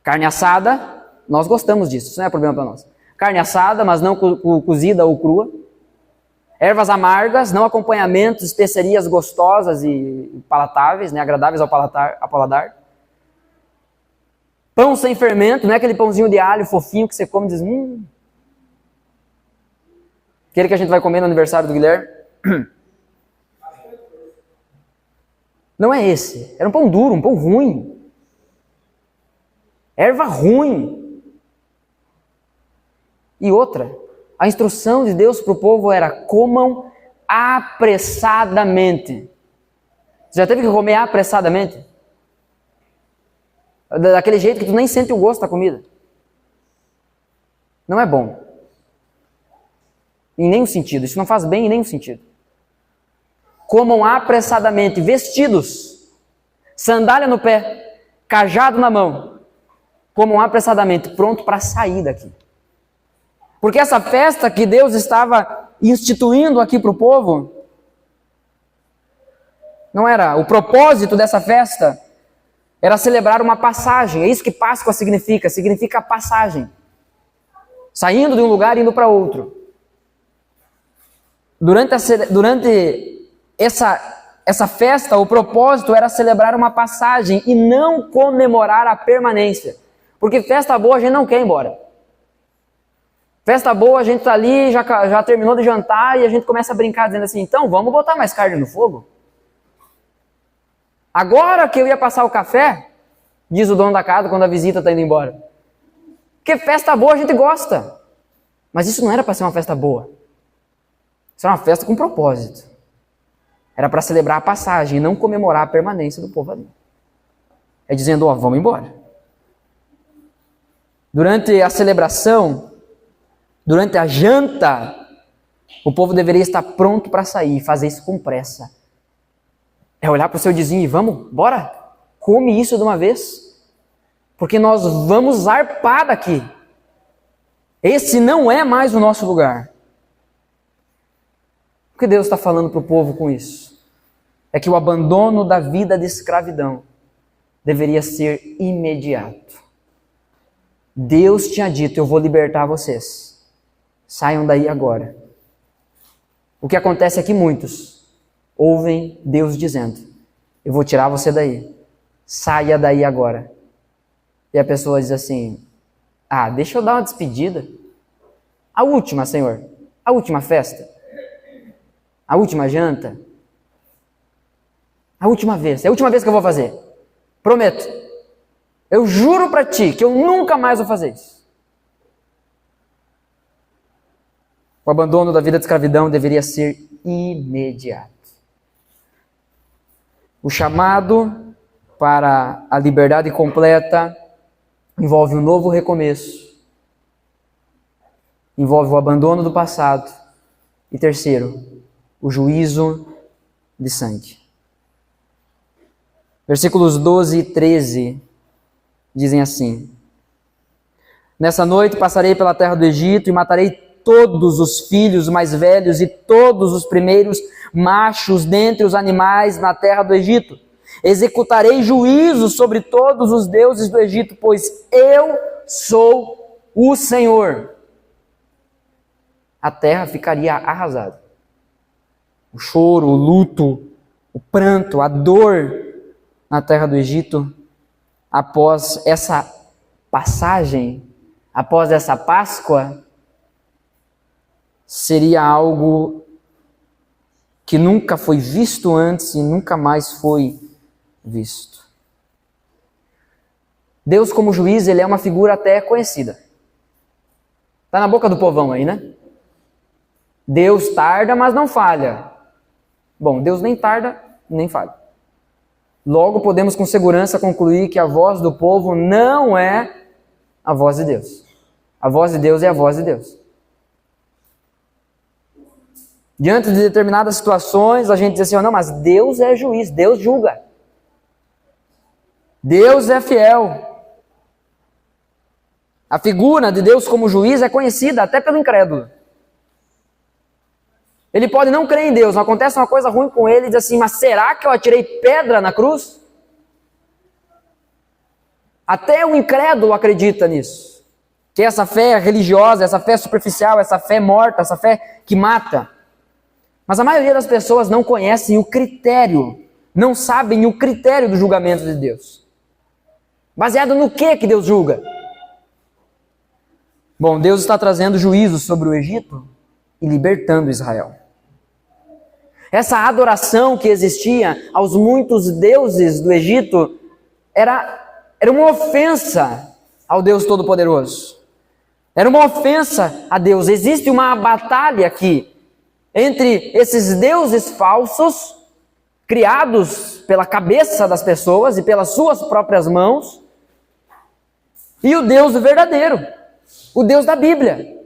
Carne assada, nós gostamos disso, isso não é problema para nós. Carne assada, mas não cozida ou crua. Ervas amargas, não acompanhamentos, especiarias gostosas e palatáveis, né, agradáveis ao paladar. Pão sem fermento, não é aquele pãozinho de alho fofinho que você come e diz, Aquele que a gente vai comer no aniversário do Guilherme. Não é esse. Era um pão duro, um pão ruim. Erva ruim. E outra, a instrução de Deus para o povo era comam apressadamente. Você já teve que comer apressadamente? Daquele jeito que tu nem sente o gosto da comida. Não é bom. Em nenhum sentido. Isso não faz bem em nenhum sentido. Comam apressadamente, vestidos, sandália no pé, cajado na mão. Comam apressadamente, pronto para sair daqui. Porque essa festa que Deus estava instituindo aqui para o povo Não era. O propósito dessa festa era celebrar uma passagem. É isso que Páscoa significa. Significa passagem. Saindo de um lugar e indo para outro. Durante essa festa, o propósito era celebrar uma passagem e não comemorar a permanência. Porque festa boa a gente não quer ir embora. Festa boa, a gente está ali, já terminou de jantar e a gente começa a brincar dizendo assim, então vamos botar mais carne no fogo? Agora que eu ia passar o café, diz o dono da casa quando a visita está indo embora. Porque festa boa a gente gosta. Mas isso não era para ser uma festa boa. Isso era uma festa com propósito. Era para celebrar a passagem e não comemorar a permanência do povo ali. É dizendo, ó, vamos embora. Durante a celebração, durante a janta, o povo deveria estar pronto para sair, fazer isso com pressa. É olhar para o seu vizinho e vamos, bora, come isso de uma vez. Porque nós vamos zarpar daqui. Esse não é mais o nosso lugar. O que Deus está falando para o povo com isso? É que o abandono da vida de escravidão deveria ser imediato. Deus tinha dito, eu vou libertar vocês. Saiam daí agora. O que acontece é que muitos ouvem Deus dizendo, eu vou tirar você daí. Saia daí agora. E a pessoa diz assim, deixa eu dar uma despedida. A última, Senhor. A última festa. A última janta. A última vez. É a última vez que eu vou fazer. Prometo. Eu juro para ti que eu nunca mais vou fazer isso. O abandono da vida de escravidão deveria ser imediato. O chamado para a liberdade completa envolve um novo recomeço, envolve o abandono do passado e terceiro, o juízo de sangue. Versículos 12 e 13 dizem assim: Nessa noite passarei pela terra do Egito e matarei todos os filhos mais velhos e todos os primeiros machos dentre os animais na terra do Egito. Executarei juízo sobre todos os deuses do Egito, pois eu sou o Senhor. A terra ficaria arrasada. O choro, o luto, o pranto, a dor na terra do Egito, após essa passagem, após essa Páscoa, seria algo que nunca foi visto antes e nunca mais foi visto. Deus como juiz, ele é uma figura até conhecida. Está na boca do povão aí, né? Deus tarda, mas não falha. Bom, Deus nem tarda, nem falha. Logo podemos com segurança concluir que a voz do povo não é a voz de Deus. A voz de Deus é a voz de Deus. Diante de determinadas situações, a gente diz assim, não, mas Deus é juiz, Deus julga. Deus é fiel. A figura de Deus como juiz é conhecida até pelo incrédulo. Ele pode não crer em Deus, não acontece uma coisa ruim com ele e diz assim, mas será que eu atirei pedra na cruz? Até o incrédulo acredita nisso. Que essa fé religiosa, essa fé superficial, essa fé morta, essa fé que mata. Mas a maioria das pessoas não conhecem o critério, não sabem o critério do julgamento de Deus. Baseado no que Deus julga? Bom, Deus está trazendo juízo sobre o Egito e libertando Israel. Essa adoração que existia aos muitos deuses do Egito era uma ofensa ao Deus Todo-Poderoso. Era uma ofensa a Deus. Existe uma batalha aqui entre esses deuses falsos, criados pela cabeça das pessoas e pelas suas próprias mãos, e o Deus verdadeiro, o Deus da Bíblia.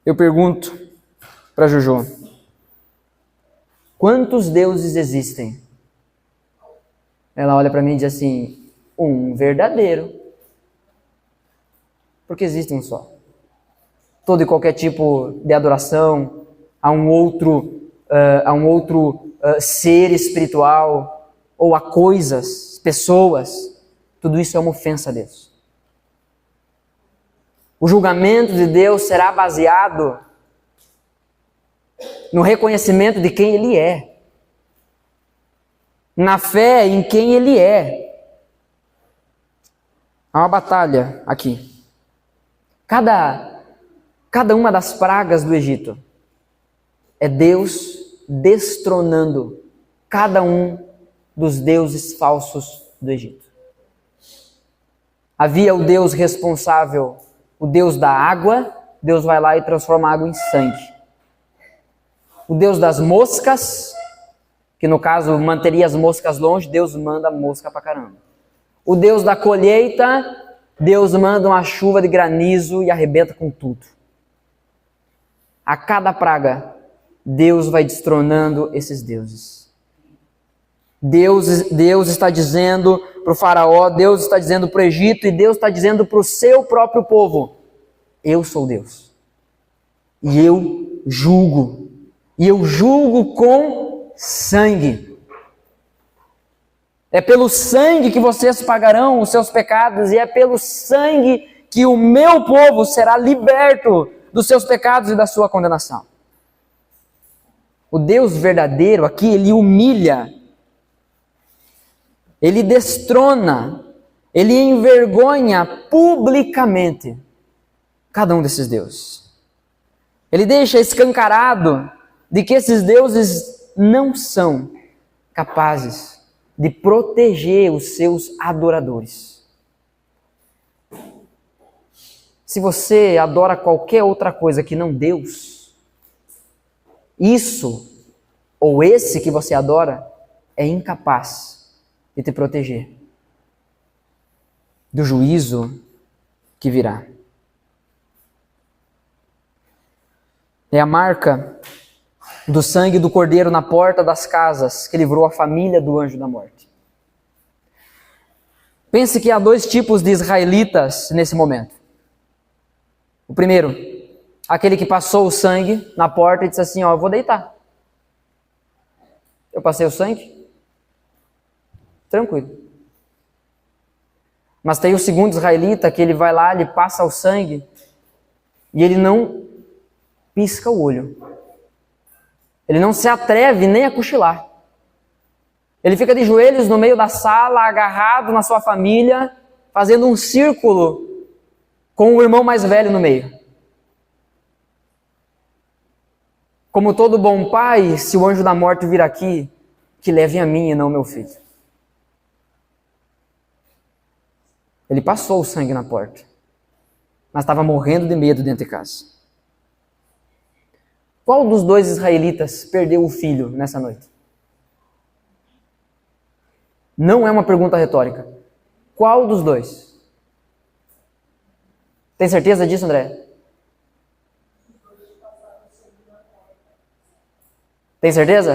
Eu pergunto para Juju, quantos deuses existem? Ela olha para mim e diz assim, um verdadeiro. Porque existe um só. Todo e qualquer tipo de adoração a um outro ser espiritual, ou a coisas, pessoas, tudo isso é uma ofensa a Deus. O julgamento de Deus será baseado no reconhecimento de quem Ele é, na fé em quem Ele é. Há uma batalha aqui. Cada uma das pragas do Egito é Deus destronando cada um dos deuses falsos do Egito. Havia o Deus responsável, o Deus da água, Deus vai lá e transforma a água em sangue. O Deus das moscas, que no caso manteria as moscas longe, Deus manda a mosca pra caramba. O Deus da colheita, Deus manda uma chuva de granizo e arrebenta com tudo. A cada praga, Deus vai destronando esses deuses. Deus está dizendo para o faraó, Deus está dizendo para o Egito, e Deus está dizendo para o seu próprio povo: eu sou Deus. E eu julgo. E eu julgo com sangue. É pelo sangue que vocês pagarão os seus pecados, e é pelo sangue que o meu povo será liberto dos seus pecados e da sua condenação. O Deus verdadeiro aqui, Ele humilha, Ele destrona, Ele envergonha publicamente cada um desses deuses. Ele deixa escancarado de que esses deuses não são capazes de proteger os seus adoradores. Se você adora qualquer outra coisa que não Deus, isso ou esse que você adora é incapaz de te proteger do juízo que virá. É a marca do sangue do cordeiro na porta das casas que livrou a família do anjo da morte. Pense que há dois tipos de israelitas nesse momento. O primeiro, aquele que passou o sangue na porta e disse assim: eu vou deitar. Eu passei o sangue, tranquilo. Mas tem o segundo israelita que ele vai lá, ele passa o sangue e ele não pisca o olho. Ele não se atreve nem a cochilar. Ele fica de joelhos no meio da sala, agarrado na sua família, fazendo um círculo com o irmão mais velho no meio. Como todo bom pai, se o anjo da morte vir aqui, que leve a mim e não meu filho. Ele passou o sangue na porta, mas estava morrendo de medo dentro de casa. Qual dos dois israelitas perdeu o filho nessa noite? Não é uma pergunta retórica. Qual dos dois? Tem certeza disso, André? Tem certeza?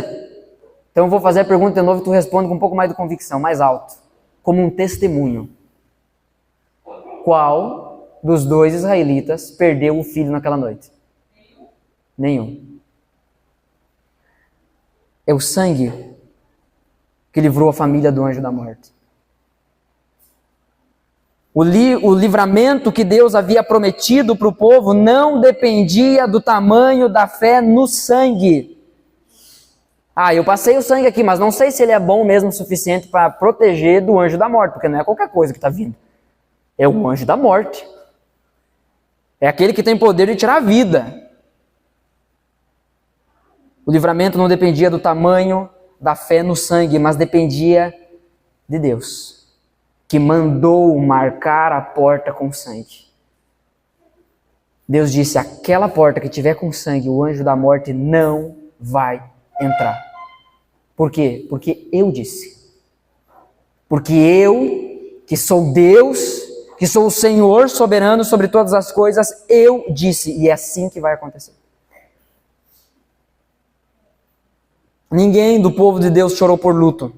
Então eu vou fazer a pergunta de novo e tu responde com um pouco mais de convicção, mais alto. Como um testemunho. Qual dos dois israelitas perdeu o filho naquela noite? Nenhum. É o sangue que livrou a família do anjo da morte. O livramento que Deus havia prometido para o povo não dependia do tamanho da fé no sangue. Eu passei o sangue aqui, mas não sei se ele é bom mesmo o suficiente para proteger do anjo da morte, porque não é qualquer coisa que está vindo. É o anjo da morte. É aquele que tem poder de tirar a vida. O livramento não dependia do tamanho da fé no sangue, mas dependia de Deus, que mandou marcar a porta com sangue. Deus disse: aquela porta que tiver com sangue, o anjo da morte não vai entrar. Por quê? Porque eu disse. Porque eu, que sou Deus, que sou o Senhor soberano sobre todas as coisas, eu disse, e é assim que vai acontecer. Ninguém do povo de Deus chorou por luto,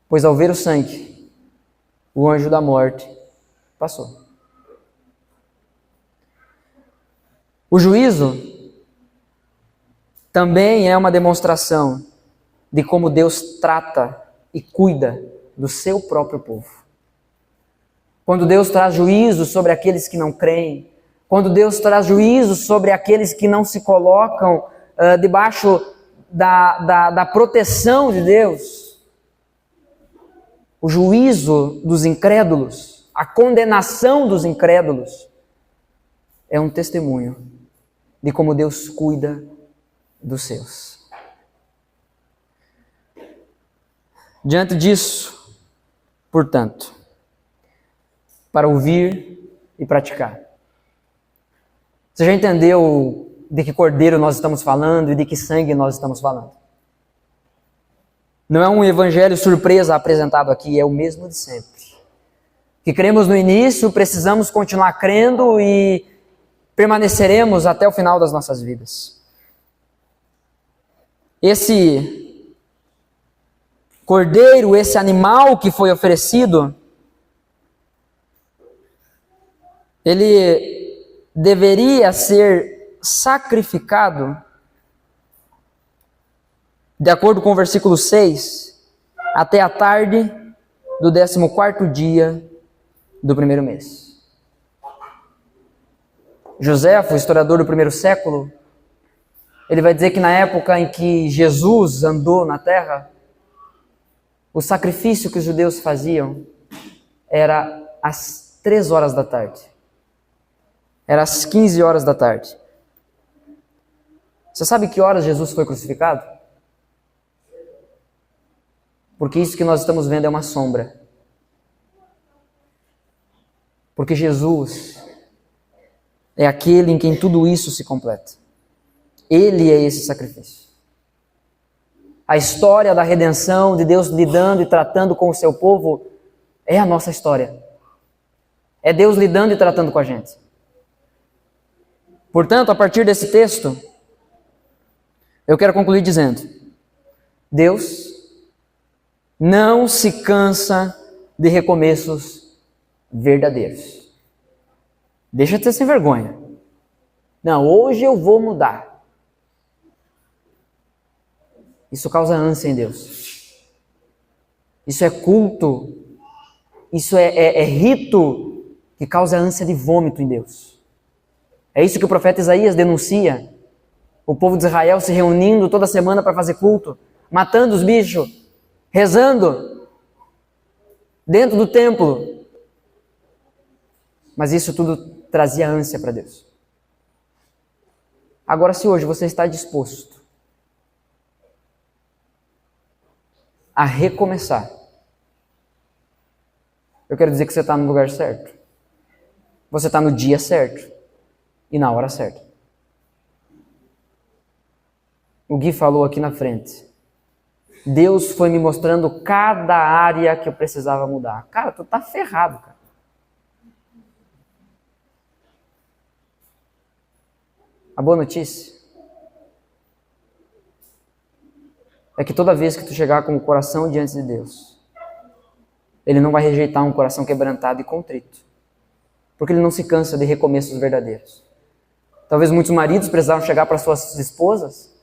pois ao ver o sangue, o anjo da morte passou. O juízo também é uma demonstração de como Deus trata e cuida do seu próprio povo. Quando Deus traz juízo sobre aqueles que não creem, quando Deus traz juízo sobre aqueles que não se colocam debaixo da proteção de Deus, o juízo dos incrédulos, a condenação dos incrédulos, é um testemunho de como Deus cuida dos seus. Diante disso, portanto, para ouvir e praticar. Você já entendeu de que cordeiro nós estamos falando e de que sangue nós estamos falando? Não é um evangelho surpresa apresentado aqui, é o mesmo de sempre. Que cremos no início, precisamos continuar crendo e permaneceremos até o final das nossas vidas. Esse cordeiro, esse animal que foi oferecido, ele deveria ser sacrificado, de acordo com o versículo 6, até a tarde do 14º dia do primeiro mês. Joséfo, historiador do primeiro século, ele vai dizer que na época em que Jesus andou na terra, o sacrifício que os judeus faziam era às 3 horas da tarde. Era às 15 horas da tarde. Você sabe que horas Jesus foi crucificado? Porque isso que nós estamos vendo é uma sombra. Porque Jesus é aquele em quem tudo isso se completa. Ele é esse sacrifício. A história da redenção, de Deus lidando e tratando com o seu povo, é a nossa história. É Deus lidando e tratando com a gente. Portanto, a partir desse texto, eu quero concluir dizendo: Deus não se cansa de recomeços verdadeiros. Deixa de ser sem vergonha. Não, hoje eu vou mudar. Isso causa ânsia em Deus. Isso é culto. Isso é rito que causa ânsia de vômito em Deus. É isso que o profeta Isaías denuncia. O povo de Israel se reunindo toda semana para fazer culto, matando os bichos, rezando dentro do templo. Mas isso tudo trazia ânsia para Deus. Agora, se hoje você está disposto a recomeçar, eu quero dizer que você está no lugar certo. Você está no dia certo e na hora certa. O Gui falou aqui na frente. Deus foi me mostrando cada área que eu precisava mudar. Cara, tu tá ferrado, cara. A boa notícia é que toda vez que tu chegar com o coração diante de Deus, Ele não vai rejeitar um coração quebrantado e contrito, porque Ele não se cansa de recomeços verdadeiros. Talvez muitos maridos precisaram chegar para suas esposas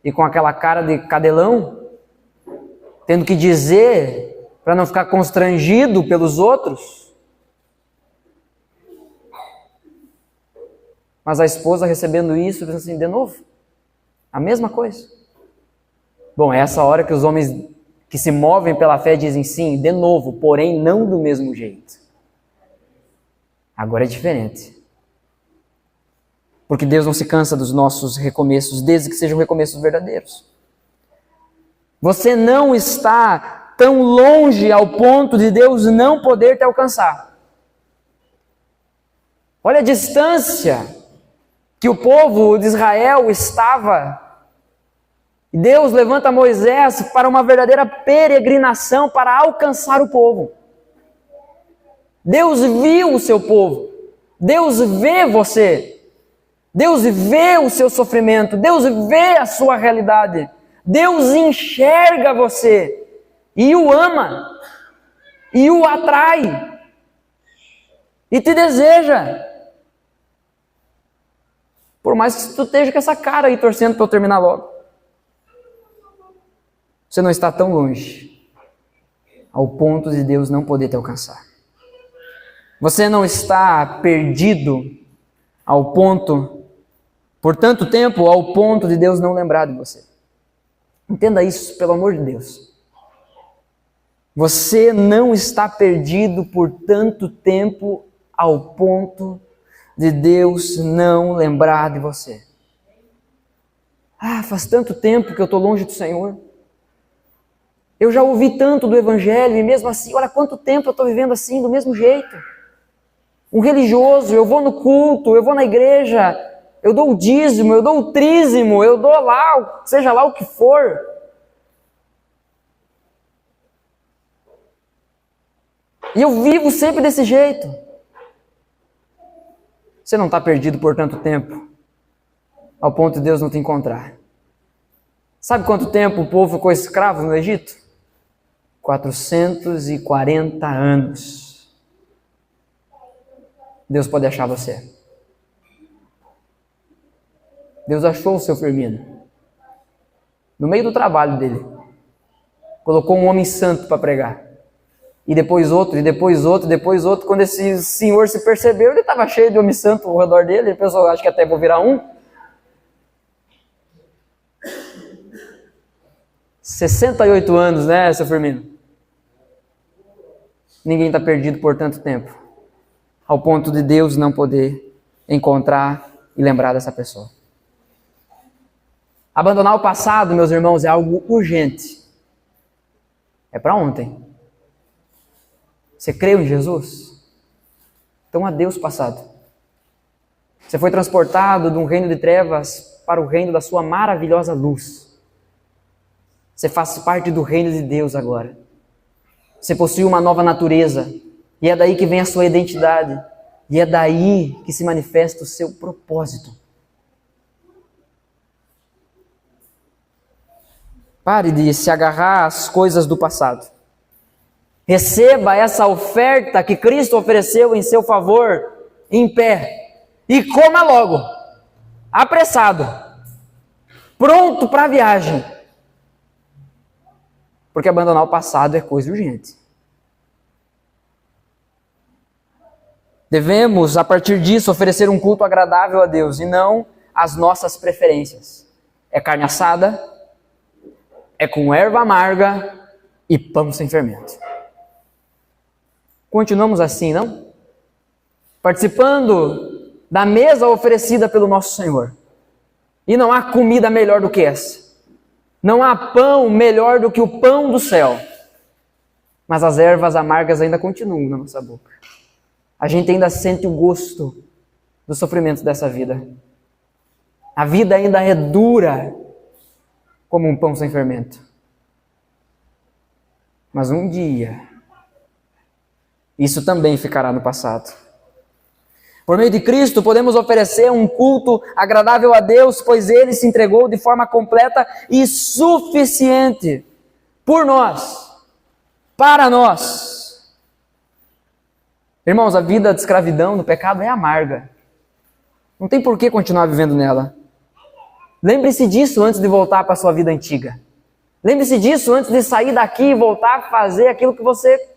e com aquela cara de cadelão, tendo que dizer para não ficar constrangido pelos outros. Mas a esposa recebendo isso, pensa assim, de novo, a mesma coisa. Bom, é essa hora que os homens que se movem pela fé dizem sim, de novo, porém não do mesmo jeito. Agora é diferente. Porque Deus não se cansa dos nossos recomeços, desde que sejam recomeços verdadeiros. Você não está tão longe ao ponto de Deus não poder te alcançar. Olha a distância que o povo de Israel estava. Deus levanta Moisés para uma verdadeira peregrinação para alcançar o povo. Deus viu o seu povo. Deus vê você. Deus vê o seu sofrimento. Deus vê a sua realidade. Deus enxerga você e o ama e o atrai e te deseja. Por mais que tu esteja com essa cara aí torcendo para eu terminar logo. Você não está tão longe ao ponto de Deus não poder te alcançar. Você não está perdido ao ponto, por tanto tempo, ao ponto de Deus não lembrar de você. Entenda isso, pelo amor de Deus. Você não está perdido por tanto tempo ao ponto de Deus não lembrar de você. Faz tanto tempo que eu estou longe do Senhor. Eu já ouvi tanto do Evangelho e mesmo assim, olha quanto tempo eu estou vivendo assim, do mesmo jeito. Um religioso, eu vou no culto, eu vou na igreja, eu dou o dízimo, eu dou o trízimo, eu dou lá, seja lá o que for. E eu vivo sempre desse jeito. Você não está perdido por tanto tempo, ao ponto de Deus não te encontrar. Sabe quanto tempo o povo ficou escravo no Egito? 440 anos. Deus pode achar você. Deus achou o seu Firmino. No meio do trabalho dele. Colocou um homem santo para pregar. E depois outro, e depois outro, e depois outro. Quando esse senhor se percebeu, ele estava cheio de homem santo ao redor dele. Ele pensou, acho que até vou virar um. 68 anos, né, seu Firmino? Ninguém está perdido por tanto tempo, ao ponto de Deus não poder encontrar e lembrar dessa pessoa. Abandonar o passado, meus irmãos, é algo urgente. É para ontem. Você creu em Jesus? Então adeus passado. Você foi transportado de um reino de trevas para o reino da sua maravilhosa luz. Você faz parte do reino de Deus agora. Você possui uma nova natureza. E é daí que vem a sua identidade. E é daí que se manifesta o seu propósito. Pare de se agarrar às coisas do passado. Receba essa oferta que Cristo ofereceu em seu favor, em pé. E coma logo, apressado, pronto para a viagem. Porque abandonar o passado é coisa urgente. Devemos, a partir disso, oferecer um culto agradável a Deus e não as nossas preferências. É carne assada, é com erva amarga e pão sem fermento. Continuamos assim, não? Participando da mesa oferecida pelo nosso Senhor. E não há comida melhor do que essa. Não há pão melhor do que o pão do céu. Mas as ervas amargas ainda continuam na nossa boca. A gente ainda sente o gosto do sofrimento dessa vida. A vida ainda é dura como um pão sem fermento. Mas um dia, isso também ficará no passado. Por meio de Cristo, podemos oferecer um culto agradável a Deus, pois Ele se entregou de forma completa e suficiente por nós, para nós. Irmãos, a vida de escravidão, do pecado é amarga. Não tem por que continuar vivendo nela. Lembre-se disso antes de voltar para a sua vida antiga. Lembre-se disso antes de sair daqui e voltar a fazer aquilo que você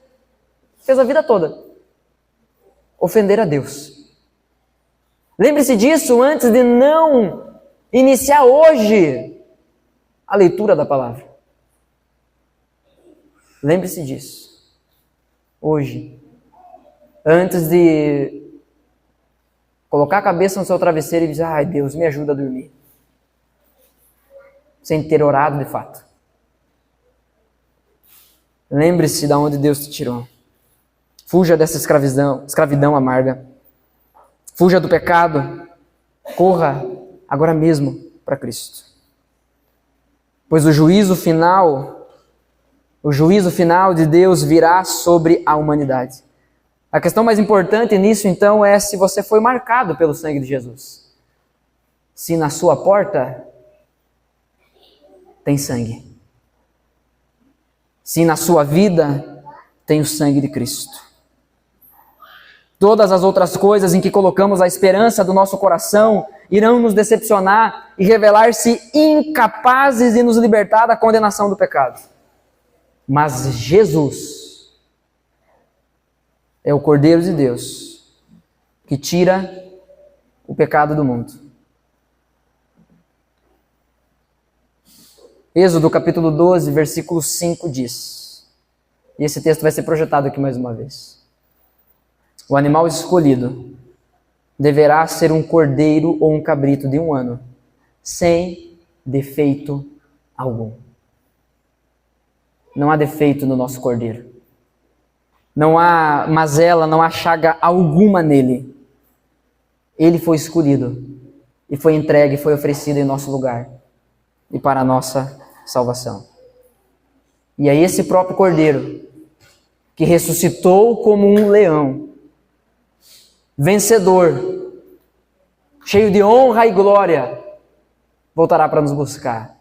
fez a vida toda. Ofender a Deus. Lembre-se disso antes de não iniciar hoje a leitura da palavra. Lembre-se disso. Hoje. Antes de colocar a cabeça no seu travesseiro e dizer, ai Deus, me ajuda a dormir. Sem ter orado de fato. Lembre-se de onde Deus te tirou. Fuja dessa escravidão amarga. Fuja do pecado. Corra agora mesmo para Cristo. Pois o juízo final de Deus virá sobre a humanidade. A questão mais importante nisso, então, é se você foi marcado pelo sangue de Jesus. Se na sua porta tem sangue. Se na sua vida tem o sangue de Cristo. Todas as outras coisas em que colocamos a esperança do nosso coração irão nos decepcionar e revelar-se incapazes de nos libertar da condenação do pecado. Mas Jesus é o Cordeiro de Deus que tira o pecado do mundo. Êxodo capítulo 12, versículo 5 diz, e esse texto vai ser projetado aqui mais uma vez: o animal escolhido deverá ser um cordeiro ou um cabrito de 1 ano, sem defeito algum. Não há defeito no nosso cordeiro. Não há mazela, não há chaga alguma nele. Ele foi escolhido e foi entregue, foi oferecido em nosso lugar e para a nossa salvação. E é esse próprio cordeiro que ressuscitou como um leão, vencedor, cheio de honra e glória, voltará para nos buscar.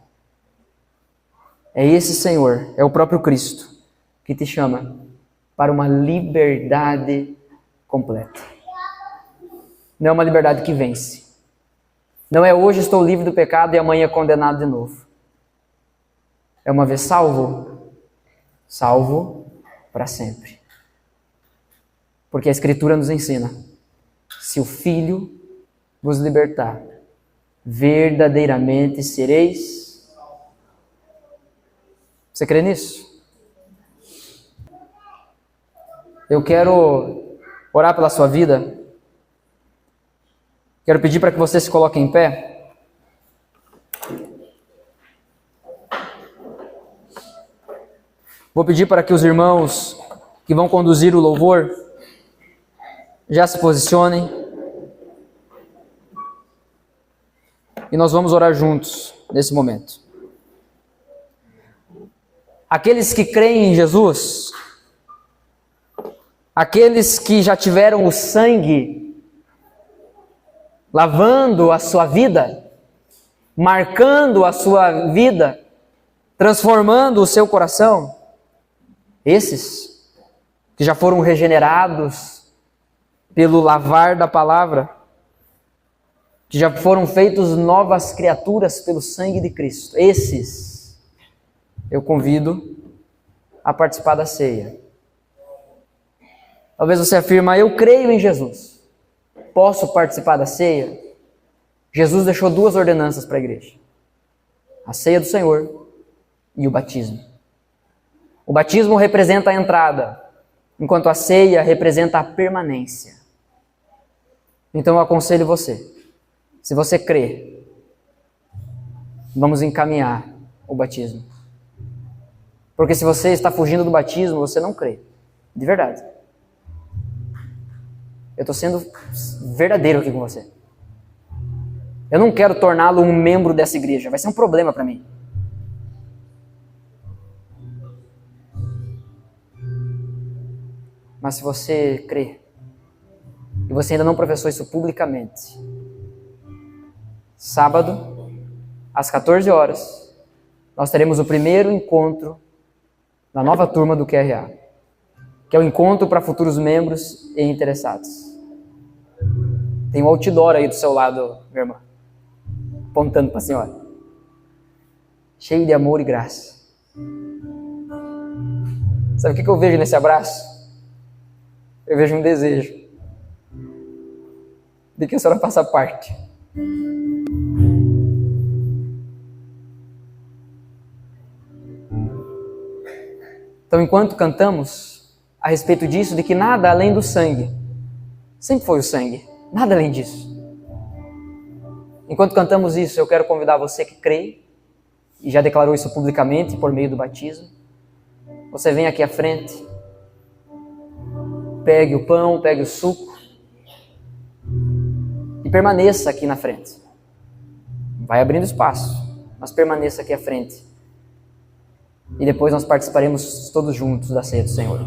É esse Senhor, é o próprio Cristo, que te chama para uma liberdade completa. Não é uma liberdade que vence. Não é hoje estou livre do pecado e amanhã condenado de novo. É uma vez salvo, salvo para sempre. Porque a Escritura nos ensina: se o Filho vos libertar, verdadeiramente sereis. Você crê nisso? Eu quero orar pela sua vida. Quero pedir para que você se coloque em pé. Vou pedir para que os irmãos que vão conduzir o louvor já se posicionem. E nós vamos orar juntos nesse momento. Aqueles que creem em Jesus, aqueles que já tiveram o sangue lavando a sua vida, marcando a sua vida, transformando o seu coração, esses que já foram regenerados pelo lavar da palavra, que já foram feitos novas criaturas pelo sangue de Cristo, esses eu convido a participar da ceia. Talvez você afirma: eu creio em Jesus, posso participar da ceia? Jesus deixou 2 ordenanças para a igreja: a ceia do Senhor e o batismo. O batismo representa a entrada, enquanto a ceia representa a permanência. Então eu aconselho você, se você crê, vamos encaminhar o batismo. Porque se você está fugindo do batismo, você não crê, de verdade. Eu estou sendo verdadeiro aqui com você. Eu não quero torná-lo um membro dessa igreja. Vai ser um problema para mim. Mas se você crê, e você ainda não professou isso publicamente, sábado, às 14 horas, nós teremos o primeiro encontro da nova turma do QRA, que é o encontro para futuros membros e interessados. Tem um outdoor aí do seu lado, minha irmã, apontando para a senhora, cheio de amor e graça. Sabe o que eu vejo nesse abraço? Eu vejo um desejo de que a senhora faça parte. Então, enquanto cantamos a respeito disso, de que nada além do sangue, sempre foi o sangue, nada além disso. Enquanto cantamos isso, eu quero convidar você que crê, e já declarou isso publicamente por meio do batismo, você vem aqui à frente, pegue o pão, pegue o suco, e permaneça aqui na frente. Vai abrindo espaço, mas permaneça aqui à frente. E depois nós participaremos todos juntos da ceia do Senhor.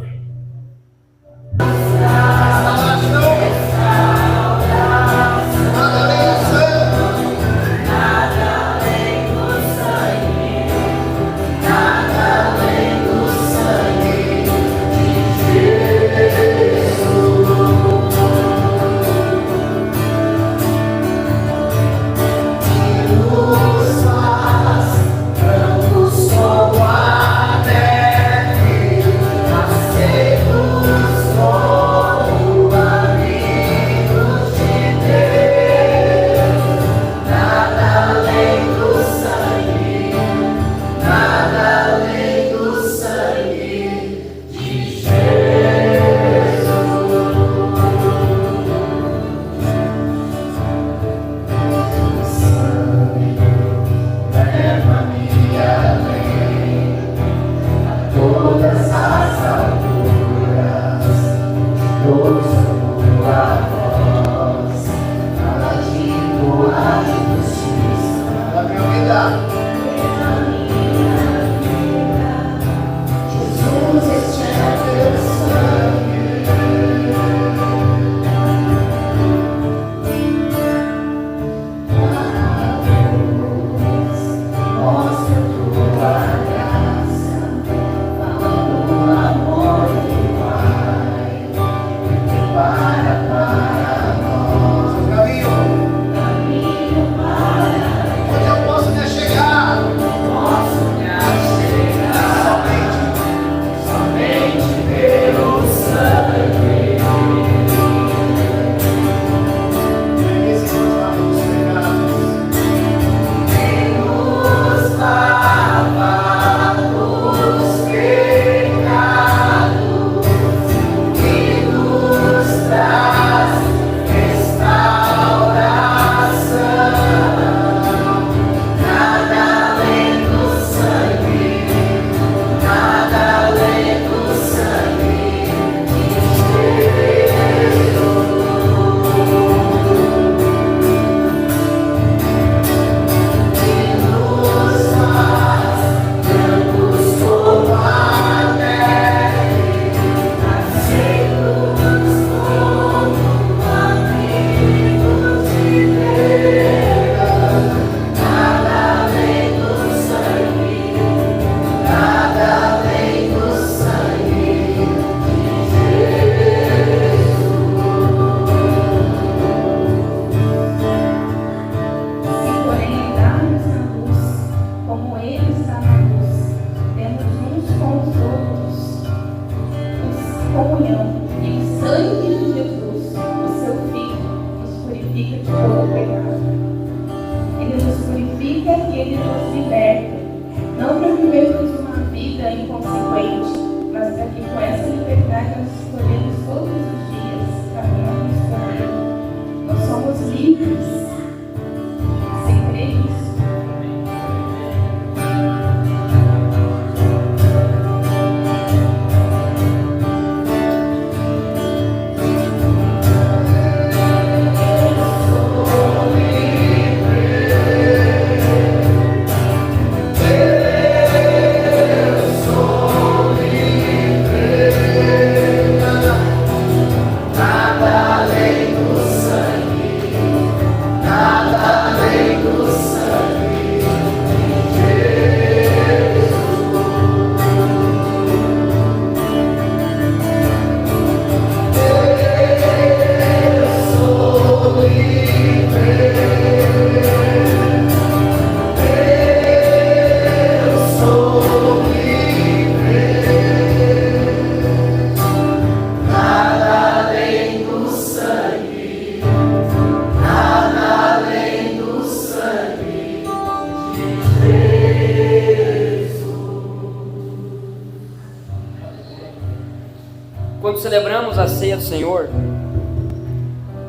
celebramos a ceia do Senhor,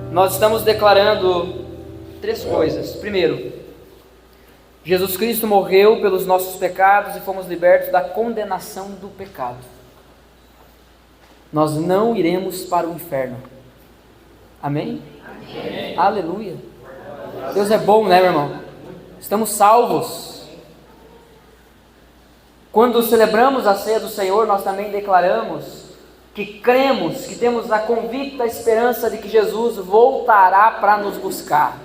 nós estamos declarando 3 coisas. Primeiro, Jesus Cristo morreu pelos nossos pecados e fomos libertos da condenação do pecado. Nós não iremos para o inferno. Amém? Amém. Aleluia. Deus é bom, né, meu irmão? Estamos salvos. Quando celebramos a ceia do Senhor, nós também declaramos que cremos, que temos a convicta esperança de que Jesus voltará para nos buscar.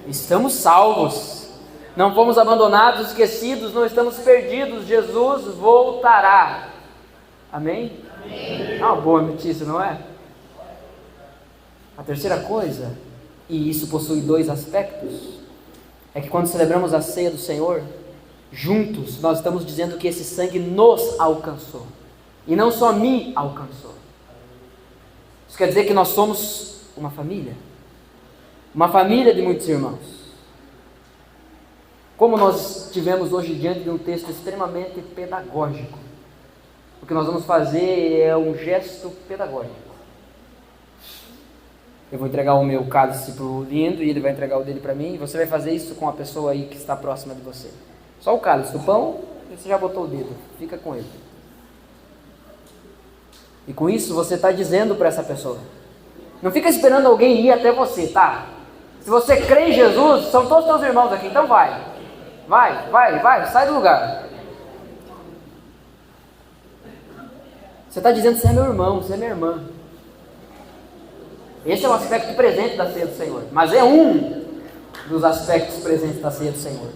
Estamos salvos. Não fomos abandonados, esquecidos, não estamos perdidos. Jesus voltará. Amém? Amém. Uma boa notícia, não é? A terceira coisa, e isso possui 2 aspectos, é que quando celebramos a ceia do Senhor, juntos, nós estamos dizendo que esse sangue nos alcançou, e não só me alcançou. Isso quer dizer que nós somos uma família de muitos irmãos. Como nós estivemos hoje diante de um texto extremamente pedagógico, o que nós vamos fazer é um gesto pedagógico. Eu vou entregar o meu cálice para o Lindo e ele vai entregar o dele para mim, e você vai fazer isso com a pessoa aí que está próxima de você. Só o cálice, o pão, você já botou o dedo, fica com ele. E com isso você está dizendo para essa pessoa. Não fica esperando alguém ir até você, tá? Se você crê em Jesus, são todos teus irmãos aqui, então vai, sai do lugar. Você está dizendo, você é meu irmão, você é minha irmã. Esse é o aspecto presente da ceia do Senhor, mas é um dos aspectos presentes da ceia do Senhor.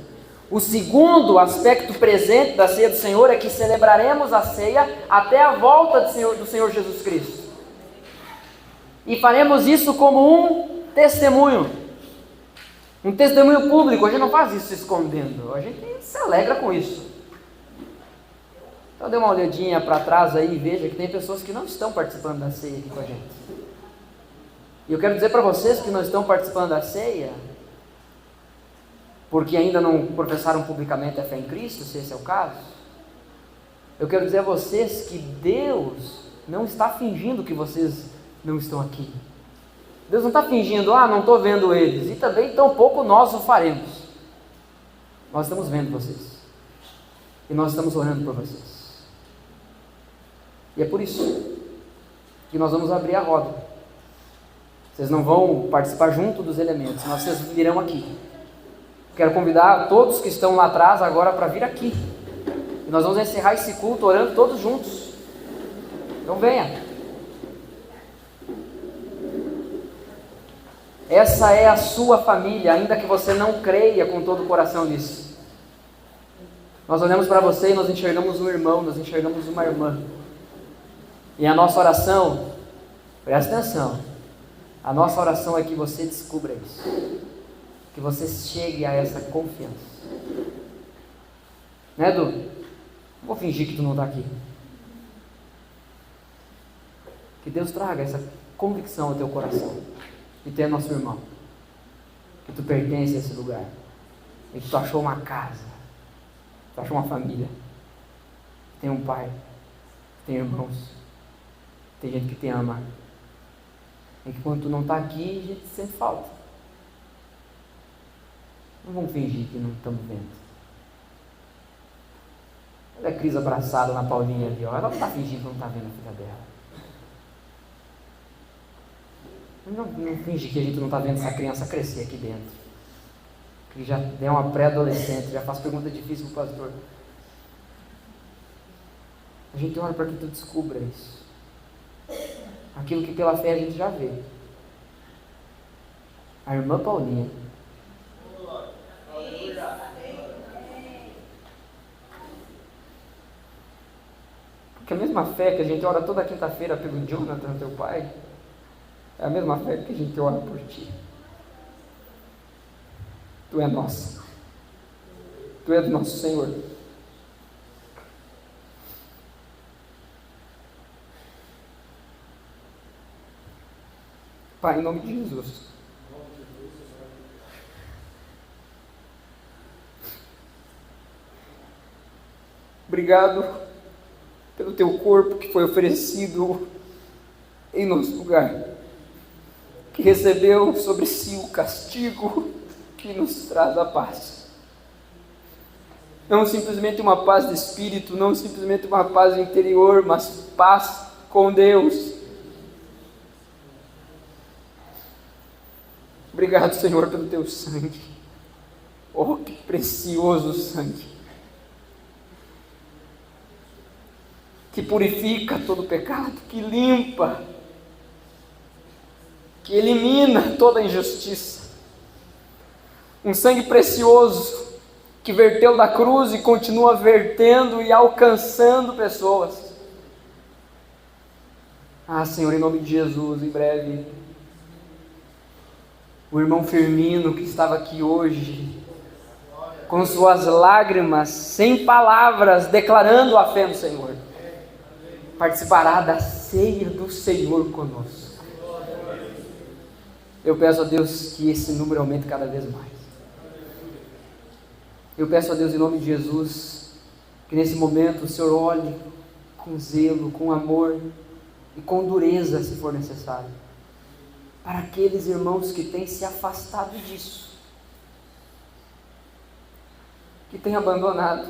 O segundo aspecto presente da ceia do Senhor é que celebraremos a ceia até a volta do Senhor Jesus Cristo. E faremos isso como um testemunho público. A gente não faz isso se escondendo, a gente se alegra com isso. Então dê uma olhadinha para trás aí e veja que tem pessoas que não estão participando da ceia aqui com a gente. E eu quero dizer para vocês que não estão participando da ceia porque ainda não professaram publicamente a fé em Cristo, se esse é o caso. Eu quero dizer a vocês que Deus não está fingindo que vocês não estão aqui. Deus não está fingindo, não estou vendo eles, e também tampouco nós o faremos. Nós estamos vendo vocês, e nós estamos orando por vocês. E é por isso que nós vamos abrir a roda. Vocês não vão participar junto dos elementos, mas vocês virão aqui. Quero convidar todos que estão lá atrás agora para vir aqui. E nós vamos encerrar esse culto orando todos juntos. Então venha. Essa é a sua família, ainda que você não creia com todo o coração nisso. Nós olhamos para você e nós enxergamos um irmão, nós enxergamos uma irmã. E a nossa oração, presta atenção, a nossa oração é que você descubra isso, que você chegue a essa confiança. Né, Edu? Não vou fingir que tu não está aqui. Que Deus traga essa convicção ao teu coração, que tu é nosso irmão, que tu pertence a esse lugar, e que tu achou uma casa, tu achou uma família, tem um pai, tem irmãos, tem gente que te ama, e que quando tu não está aqui, a gente sente falta. Não vamos fingir que não estamos vendo. Olha a Cris abraçada na Paulinha ali, ó. Ela não está fingindo que não está vendo a filha dela. Não finge que a gente não está vendo essa criança crescer aqui dentro. Que já é uma pré-adolescente, já faz pergunta difícil para o pastor. A gente ora para que tu descubra isso. Aquilo que pela fé a gente já vê. A irmã Paulinha. Porque a mesma fé que a gente ora toda quinta-feira pelo Jonathan, teu pai, é a mesma fé que a gente ora por ti. Tu é nosso. Tu és nosso Senhor. Pai, em nome de Jesus. Obrigado pelo teu corpo que foi oferecido em nosso lugar, que recebeu sobre si o castigo que nos traz a paz. Não simplesmente uma paz de espírito, não simplesmente uma paz interior, mas paz com Deus. Obrigado, Senhor, pelo teu sangue. Oh, que precioso sangue, que purifica todo pecado, que limpa, que elimina toda injustiça. Um sangue precioso que verteu da cruz e continua vertendo e alcançando pessoas. Ah, Senhor, em nome de Jesus, em breve, o irmão Firmino, que estava aqui hoje, com suas lágrimas, sem palavras, declarando a fé no Senhor, participará da ceia do Senhor conosco. Eu peço a Deus que esse número aumente cada vez mais. Eu peço a Deus, em nome de Jesus, que nesse momento o Senhor olhe com zelo, com amor e com dureza, se for necessário, para aqueles irmãos que têm se afastado disso, que têm abandonado,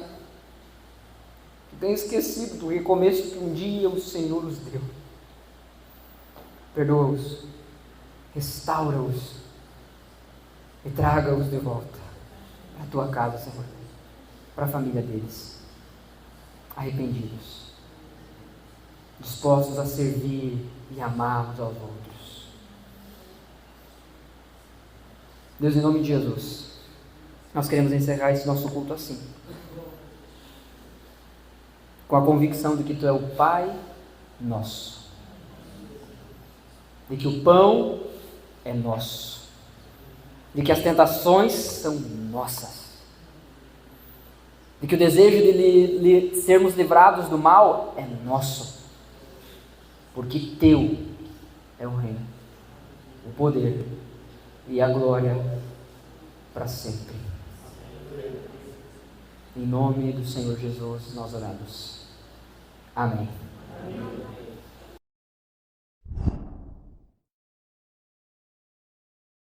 que têm esquecido do recomeço que um dia o Senhor os deu. Perdoa-os, restaura-os e traga-os de volta para a tua casa, Senhor, para a família deles, arrependidos, dispostos a servir e amar uns aos outros. Deus, em nome de Jesus, nós queremos encerrar esse nosso culto assim, com a convicção de que Tu é o Pai nosso, de que o pão é nosso, de que as tentações são nossas, de que o desejo de sermos livrados do mal é nosso, porque Teu é o reino, o poder e a glória para sempre. Em nome do Senhor Jesus nós oramos. Amém.